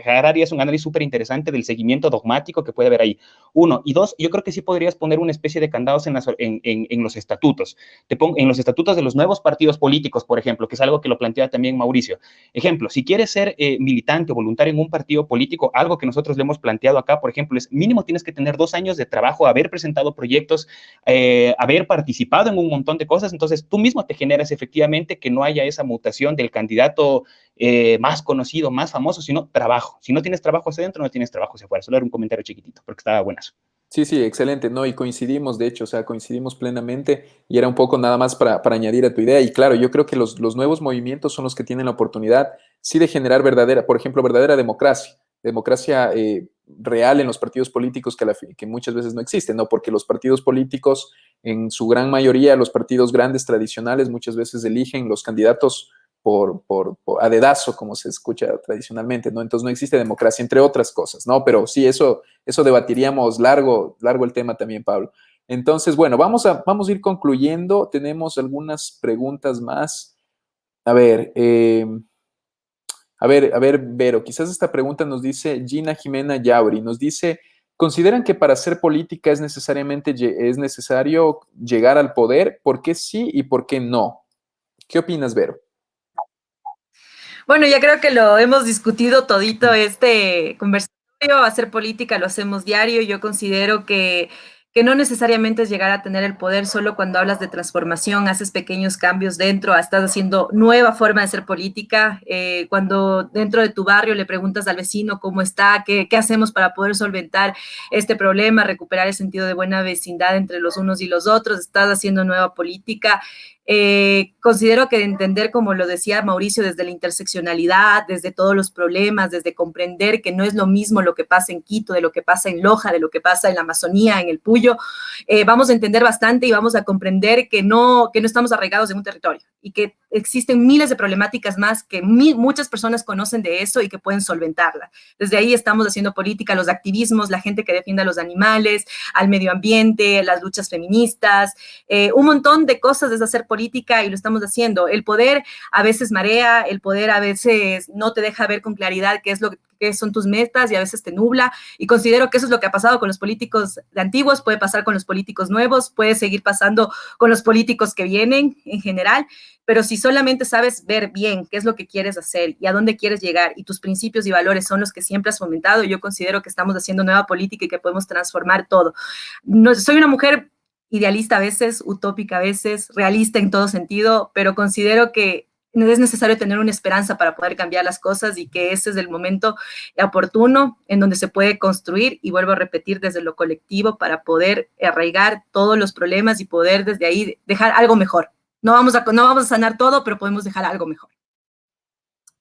Harari es un análisis súper interesante del seguimiento dogmático que puede haber ahí. Uno, y dos, yo creo que sí podrías poner una especie de candados en los estatutos. En los estatutos de los nuevos partidos políticos, por ejemplo, que es algo que lo plantea también Mauricio. Ejemplo, si quieres ser militante o voluntario en un partido político, algo que nosotros le hemos planteado acá, por ejemplo, mínimo tienes que tener 2 años de trabajo, haber presentado proyectos, haber participado en un montón de cosas, entonces tú mismo te generas efectivamente que no haya esa mutación del candidato más conocido, más famoso, sino trabajo. Si no tienes trabajo hacia adentro, no tienes trabajo hacia afuera. Solo era un comentario chiquitito, porque estaba buenazo. Sí, sí, excelente, ¿no? Y coincidimos, de hecho, o sea, coincidimos plenamente y era un poco nada más para añadir a tu idea. Y claro, yo creo que los nuevos movimientos son los que tienen la oportunidad, sí, de generar por ejemplo, verdadera democracia real en los partidos políticos que muchas veces no existen, ¿no? Porque los partidos políticos, en su gran mayoría, los partidos grandes tradicionales, muchas veces eligen los candidatos a dedazo, como se escucha tradicionalmente, ¿no? Entonces no existe democracia, entre otras cosas, ¿no? Pero sí, eso debatiríamos largo el tema también, Pablo. Entonces, bueno, vamos a ir concluyendo. Tenemos algunas preguntas más. A ver, Vero, quizás esta pregunta nos dice Gina Jimena Yauri, nos dice, ¿consideran que para hacer política es necesario llegar al poder? ¿Por qué sí y por qué no? ¿Qué opinas, Vero? Bueno, ya creo que lo hemos discutido todito este conversatorio, hacer política lo hacemos diario. Yo considero que no necesariamente es llegar a tener el poder solo cuando hablas de transformación, haces pequeños cambios dentro, estás haciendo nueva forma de hacer política. Cuando dentro de tu barrio le preguntas al vecino cómo está, qué hacemos para poder solventar este problema, recuperar el sentido de buena vecindad entre los unos y los otros, estás haciendo nueva política. Considero que entender, como lo decía Mauricio, desde la interseccionalidad, desde todos los problemas, desde comprender que no es lo mismo lo que pasa en Quito, de lo que pasa en Loja, de lo que pasa en la Amazonía, en el Puyo, vamos a entender bastante y vamos a comprender que no estamos arraigados en un territorio y que existen miles de problemáticas más que muchas personas conocen de eso y que pueden solventarla. Desde ahí estamos haciendo política, los activismos, la gente que defiende a los animales, al medio ambiente, las luchas feministas, un montón de cosas es hacer política y lo estamos haciendo. El poder a veces marea, el poder a veces no te deja ver con claridad qué son tus metas y a veces te nubla, y considero que eso es lo que ha pasado con los políticos de antiguos, puede pasar con los políticos nuevos, puede seguir pasando con los políticos que vienen en general, pero si solamente sabes ver bien qué es lo que quieres hacer y a dónde quieres llegar y tus principios y valores son los que siempre has fomentado, yo considero que estamos haciendo nueva política y que podemos transformar todo. No, soy una mujer idealista a veces, utópica a veces, realista en todo sentido, pero considero que es necesario tener una esperanza para poder cambiar las cosas y que ese es el momento oportuno en donde se puede construir, y vuelvo a repetir, desde lo colectivo para poder arraigar todos los problemas y poder desde ahí dejar algo mejor. No vamos a sanar todo, pero podemos dejar algo mejor.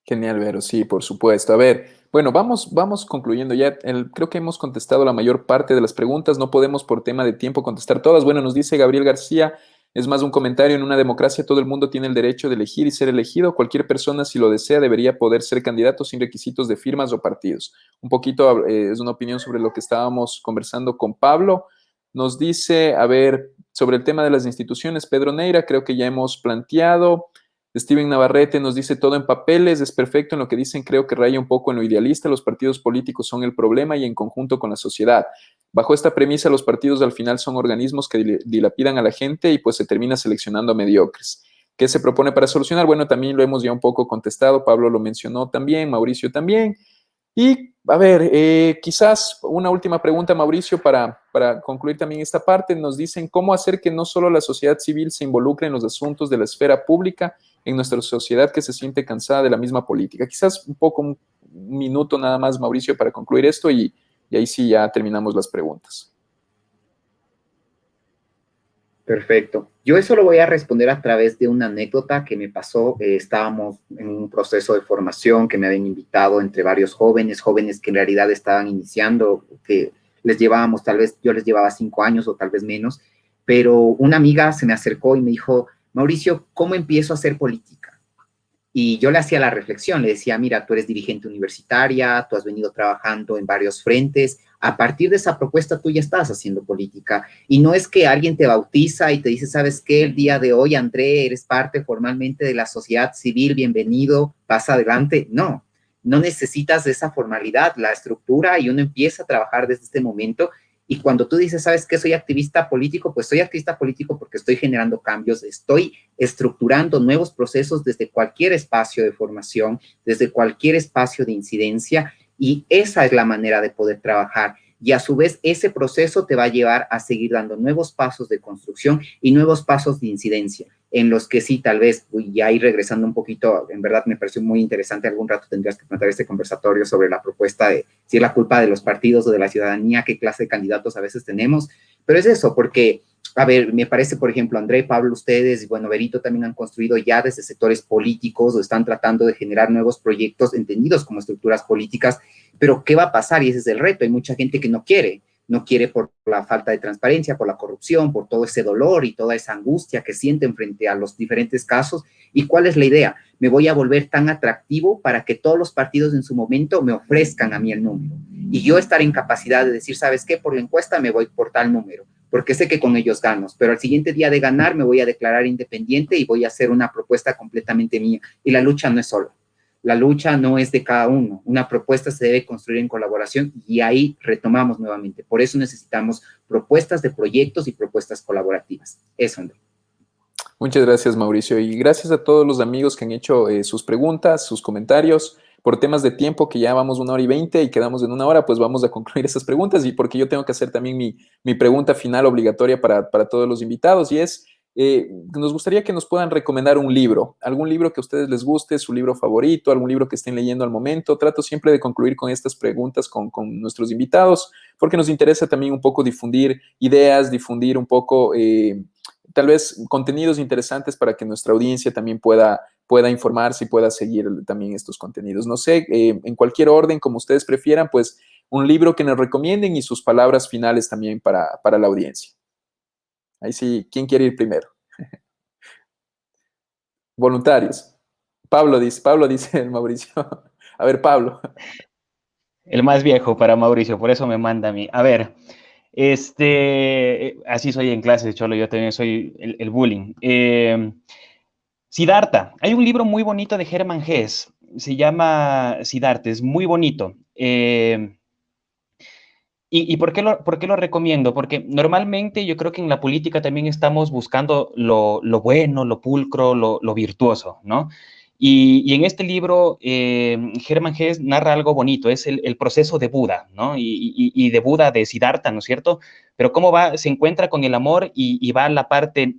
Genial, Vero, sí, por supuesto. A ver, bueno, vamos concluyendo ya. Creo que hemos contestado la mayor parte de las preguntas. No podemos por tema de tiempo contestar todas. Bueno, nos dice Gabriel García, es más un comentario: en una democracia todo el mundo tiene el derecho de elegir y ser elegido. Cualquier persona, si lo desea, debería poder ser candidato sin requisitos de firmas o partidos. Un poquito es una opinión sobre lo que estábamos conversando con Pablo. Nos dice, a ver, sobre el tema de las instituciones, Pedro Neira, creo que ya hemos planteado. Steven Navarrete nos dice: todo en papeles, es perfecto en lo que dicen, creo que raya un poco en lo idealista, los partidos políticos son el problema y en conjunto con la sociedad. Bajo esta premisa, los partidos al final son organismos que dilapidan a la gente y pues se termina seleccionando a mediocres. ¿Qué se propone para solucionar? Bueno, también lo hemos ya un poco contestado, Pablo lo mencionó también, Mauricio también. Y, a ver, quizás una última pregunta, Mauricio, para concluir también esta parte. Nos dicen: ¿cómo hacer que no solo la sociedad civil se involucre en los asuntos de la esfera pública en nuestra sociedad que se siente cansada de la misma política? Quizás un minuto nada más, Mauricio, para concluir esto y ahí sí ya terminamos las preguntas. Perfecto. Yo eso lo voy a responder a través de una anécdota que me pasó. Estábamos en un proceso de formación que me habían invitado entre varios jóvenes que en realidad estaban iniciando, que les llevábamos, tal vez yo les llevaba 5 años o tal vez menos, pero una amiga se me acercó y me dijo: Mauricio, ¿cómo empiezo a hacer política? Y yo le hacía la reflexión, le decía: mira, tú eres dirigente universitaria, tú has venido trabajando en varios frentes, a partir de esa propuesta tú ya estás haciendo política, y no es que alguien te bautiza y te dice: ¿sabes qué? El día de hoy, André, eres parte formalmente de la sociedad civil, bienvenido, pasa adelante. No, no necesitas de esa formalidad, la estructura, y uno empieza a trabajar desde este momento. Y cuando tú dices: ¿sabes qué? Soy activista político, pues soy activista político porque estoy generando cambios, estoy estructurando nuevos procesos desde cualquier espacio de formación, desde cualquier espacio de incidencia, y esa es la manera de poder trabajar. Y a su vez, ese proceso te va a llevar a seguir dando nuevos pasos de construcción y nuevos pasos de incidencia, en los que sí, tal vez, y ahí regresando un poquito, en verdad me pareció muy interesante, algún rato tendrías que plantear este conversatorio sobre la propuesta de si es la culpa de los partidos o de la ciudadanía, qué clase de candidatos a veces tenemos, pero es eso, porque, a ver, me parece, por ejemplo, André, Pablo, ustedes, y bueno, Berito también han construido ya desde sectores políticos o están tratando de generar nuevos proyectos entendidos como estructuras políticas, pero ¿qué va a pasar? Y ese es el reto. Hay mucha gente que no quiere por la falta de transparencia, por la corrupción, por todo ese dolor y toda esa angustia que sienten frente a los diferentes casos. ¿Y cuál es la idea? Me voy a volver tan atractivo para que todos los partidos en su momento me ofrezcan a mí el número. Y yo estar en capacidad de decir: ¿sabes qué? Por la encuesta me voy por tal número, porque sé que con ellos gano, pero al siguiente día de ganar me voy a declarar independiente y voy a hacer una propuesta completamente mía. Y la lucha no es sola. La lucha no es de cada uno. Una propuesta se debe construir en colaboración, y ahí retomamos nuevamente. Por eso necesitamos propuestas de proyectos y propuestas colaborativas. Eso, André. Muchas gracias, Mauricio, y gracias a todos los amigos que han hecho sus preguntas, sus comentarios. Por temas de tiempo, que ya vamos 1 hora y 20 y quedamos en 1 hora, pues vamos a concluir esas preguntas, y porque yo tengo que hacer también mi pregunta final obligatoria para todos los invitados, y es: nos gustaría que nos puedan recomendar un libro, algún libro que a ustedes les guste, su libro favorito, algún libro que estén leyendo al momento. Trato siempre de concluir con estas preguntas con nuestros invitados, porque nos interesa también un poco difundir ideas, difundir un poco tal vez contenidos interesantes para que nuestra audiencia también pueda informarse y pueda seguir también estos contenidos. No sé, en cualquier orden, como ustedes prefieran, pues un libro que nos recomienden y sus palabras finales también para la audiencia. Ahí sí, ¿quién quiere ir primero? Voluntarios. Pablo dice el Mauricio. A ver, Pablo. El más viejo para Mauricio, por eso me manda a mí. A ver, así soy en clases, Cholo, yo también soy el bullying. Siddhartha, hay un libro muy bonito de Hermann Hesse, se llama Siddhartha, es muy bonito. ¿Y por qué lo recomiendo? Porque normalmente yo creo que en la política también estamos buscando lo bueno, lo pulcro, lo virtuoso, ¿no? Y en este libro, Hermann Hesse narra algo bonito, es el proceso de Buda, ¿no? Y de Buda, de Siddhartha, ¿no es cierto? Pero cómo se encuentra con el amor y va a la parte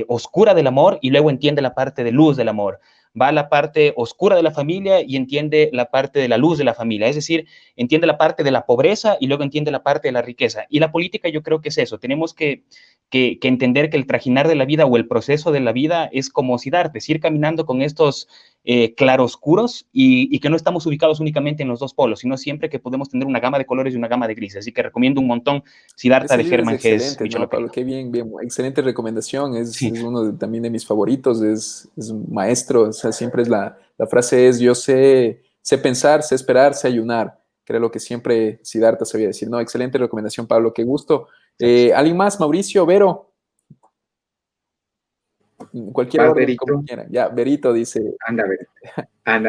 oscura del amor y luego entiende la parte de luz del amor. va a la parte oscura de la familia y entiende la parte de la luz de la familia, es decir, entiende la parte de la pobreza y luego entiende la parte de la riqueza. Y la política yo creo que es eso, tenemos que entender que el trajinar de la vida o el proceso de la vida es como Siddhartha, es ir caminando con estos claroscuros y que no estamos ubicados únicamente en los dos polos, sino siempre que podemos tener una gama de colores y una gama de grises. Así que recomiendo un montón Siddhartha de Hermann Hesse. ¿No, Pablo? Qué bien, bien, excelente recomendación, Sí. es uno también de mis favoritos, es un maestro, o sea, siempre es la frase es, yo sé pensar, sé esperar, sé ayunar, que era lo que siempre Siddhartha sabía decir, ¿no? Excelente recomendación, Pablo, qué gusto. ¿Alguien más? Mauricio, Vero. Cualquier orden, como quieran. Ya, Verito dice. Anda,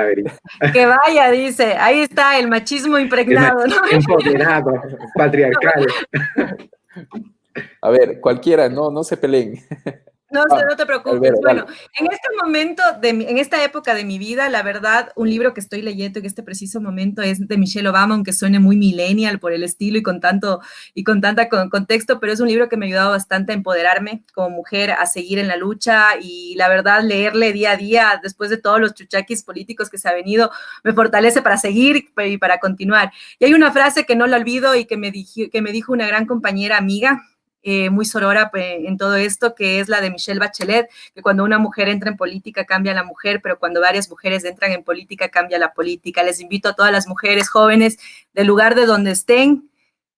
Verito. Que vaya, dice. Ahí está el machismo impregnado, ¿no? Empoderado, patriarcal. A ver, cualquiera, no se peleen. No, no te preocupes. Ver, bueno, en este momento, en esta época de mi vida, la verdad, un libro que estoy leyendo en este preciso momento es de Michelle Obama, aunque suene muy millennial por el estilo y con tanta contexto, pero es un libro que me ha ayudado bastante a empoderarme como mujer, a seguir en la lucha y la verdad, leerle día a día, después de todos los chuchaquis políticos que se ha venido, me fortalece para seguir y para continuar. Y hay una frase que no la olvido y que me dijo una gran compañera amiga, muy sorora en todo esto, que es la de Michelle Bachelet, que cuando una mujer entra en política cambia la mujer, pero cuando varias mujeres entran en política cambia la política. Les invito a todas las mujeres jóvenes del lugar de donde estén,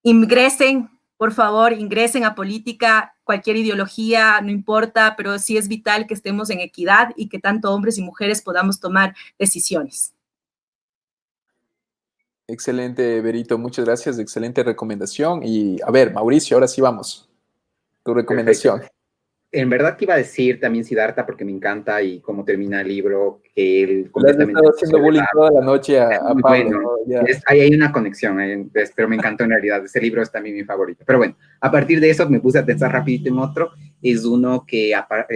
ingresen, por favor, ingresen a política, cualquier ideología, no importa, pero sí es vital que estemos en equidad y que tanto hombres y mujeres podamos tomar decisiones. Excelente, Berito, muchas gracias, excelente recomendación. Y a ver, Mauricio, ahora sí vamos. Tu recomendación. Perfecto. En verdad que iba a decir también Siddhartha porque me encanta y cómo termina el libro, que él completamente... Le has estado haciendo bullying toda la noche a Pablo. Bueno, ¿no? ahí hay una conexión, pero me encantó en realidad. Ese libro es también mi favorito. Pero bueno, a partir de eso me puse a pensar rapidito en otro. Es uno que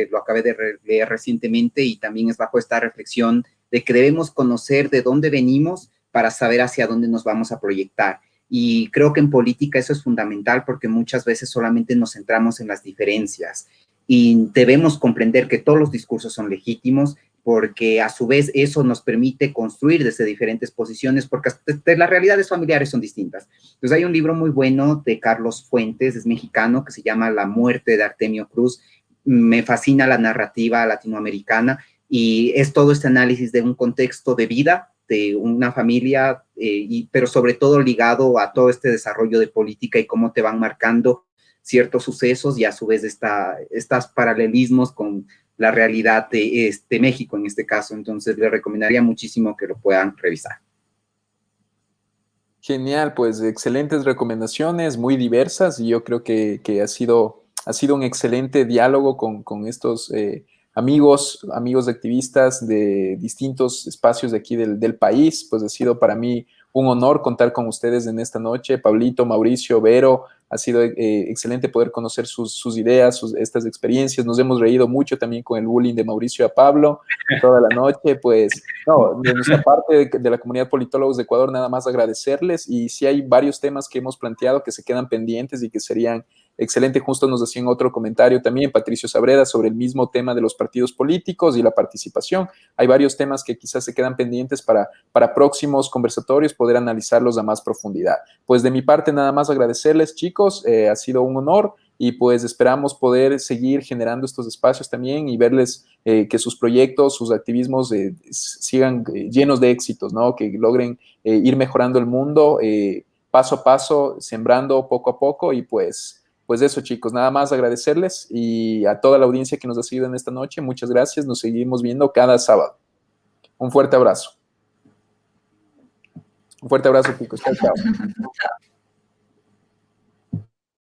lo acabé de leer recientemente y también es bajo esta reflexión de que debemos conocer de dónde venimos para saber hacia dónde nos vamos a proyectar. Y creo que en política eso es fundamental porque muchas veces solamente nos centramos en las diferencias y debemos comprender que todos los discursos son legítimos porque a su vez eso nos permite construir desde diferentes posiciones porque las realidades familiares son distintas. Entonces hay un libro muy bueno de Carlos Fuentes, es mexicano, que se llama La muerte de Artemio Cruz. Me fascina la narrativa latinoamericana y es todo este análisis de un contexto de vida de una familia, pero sobre todo ligado a todo este desarrollo de política y cómo te van marcando ciertos sucesos y a su vez estos paralelismos con la realidad de México en este caso. Entonces, le recomendaría muchísimo que lo puedan revisar. Genial, pues excelentes recomendaciones, muy diversas y yo creo que ha sido un excelente diálogo con estos amigos de activistas de distintos espacios de aquí del país, pues ha sido para mí un honor contar con ustedes en esta noche. Pablito, Mauricio, Vero, ha sido excelente poder conocer sus ideas, estas experiencias. Nos hemos reído mucho también con el bullying de Mauricio a Pablo toda la noche. Pues, no, de nuestra parte de la comunidad Politólogos de Ecuador, nada más agradecerles. Y sí hay varios temas que hemos planteado que se quedan pendientes y que serían excelente. Justo nos hacían otro comentario también, Patricio Sabreda, sobre el mismo tema de los partidos políticos y la participación. Hay varios temas que quizás se quedan pendientes para próximos conversatorios, poder analizarlos a más profundidad. Pues de mi parte, nada más agradecerles, chicos, ha sido un honor y pues esperamos poder seguir generando estos espacios también y verles que sus proyectos, sus activismos sigan llenos de éxitos, ¿no? Que logren ir mejorando el mundo paso a paso, sembrando poco a poco y pues eso, chicos, nada más agradecerles y a toda la audiencia que nos ha seguido en esta noche, muchas gracias, nos seguimos viendo cada sábado. Un fuerte abrazo. Un fuerte abrazo, chicos. Chao, chao.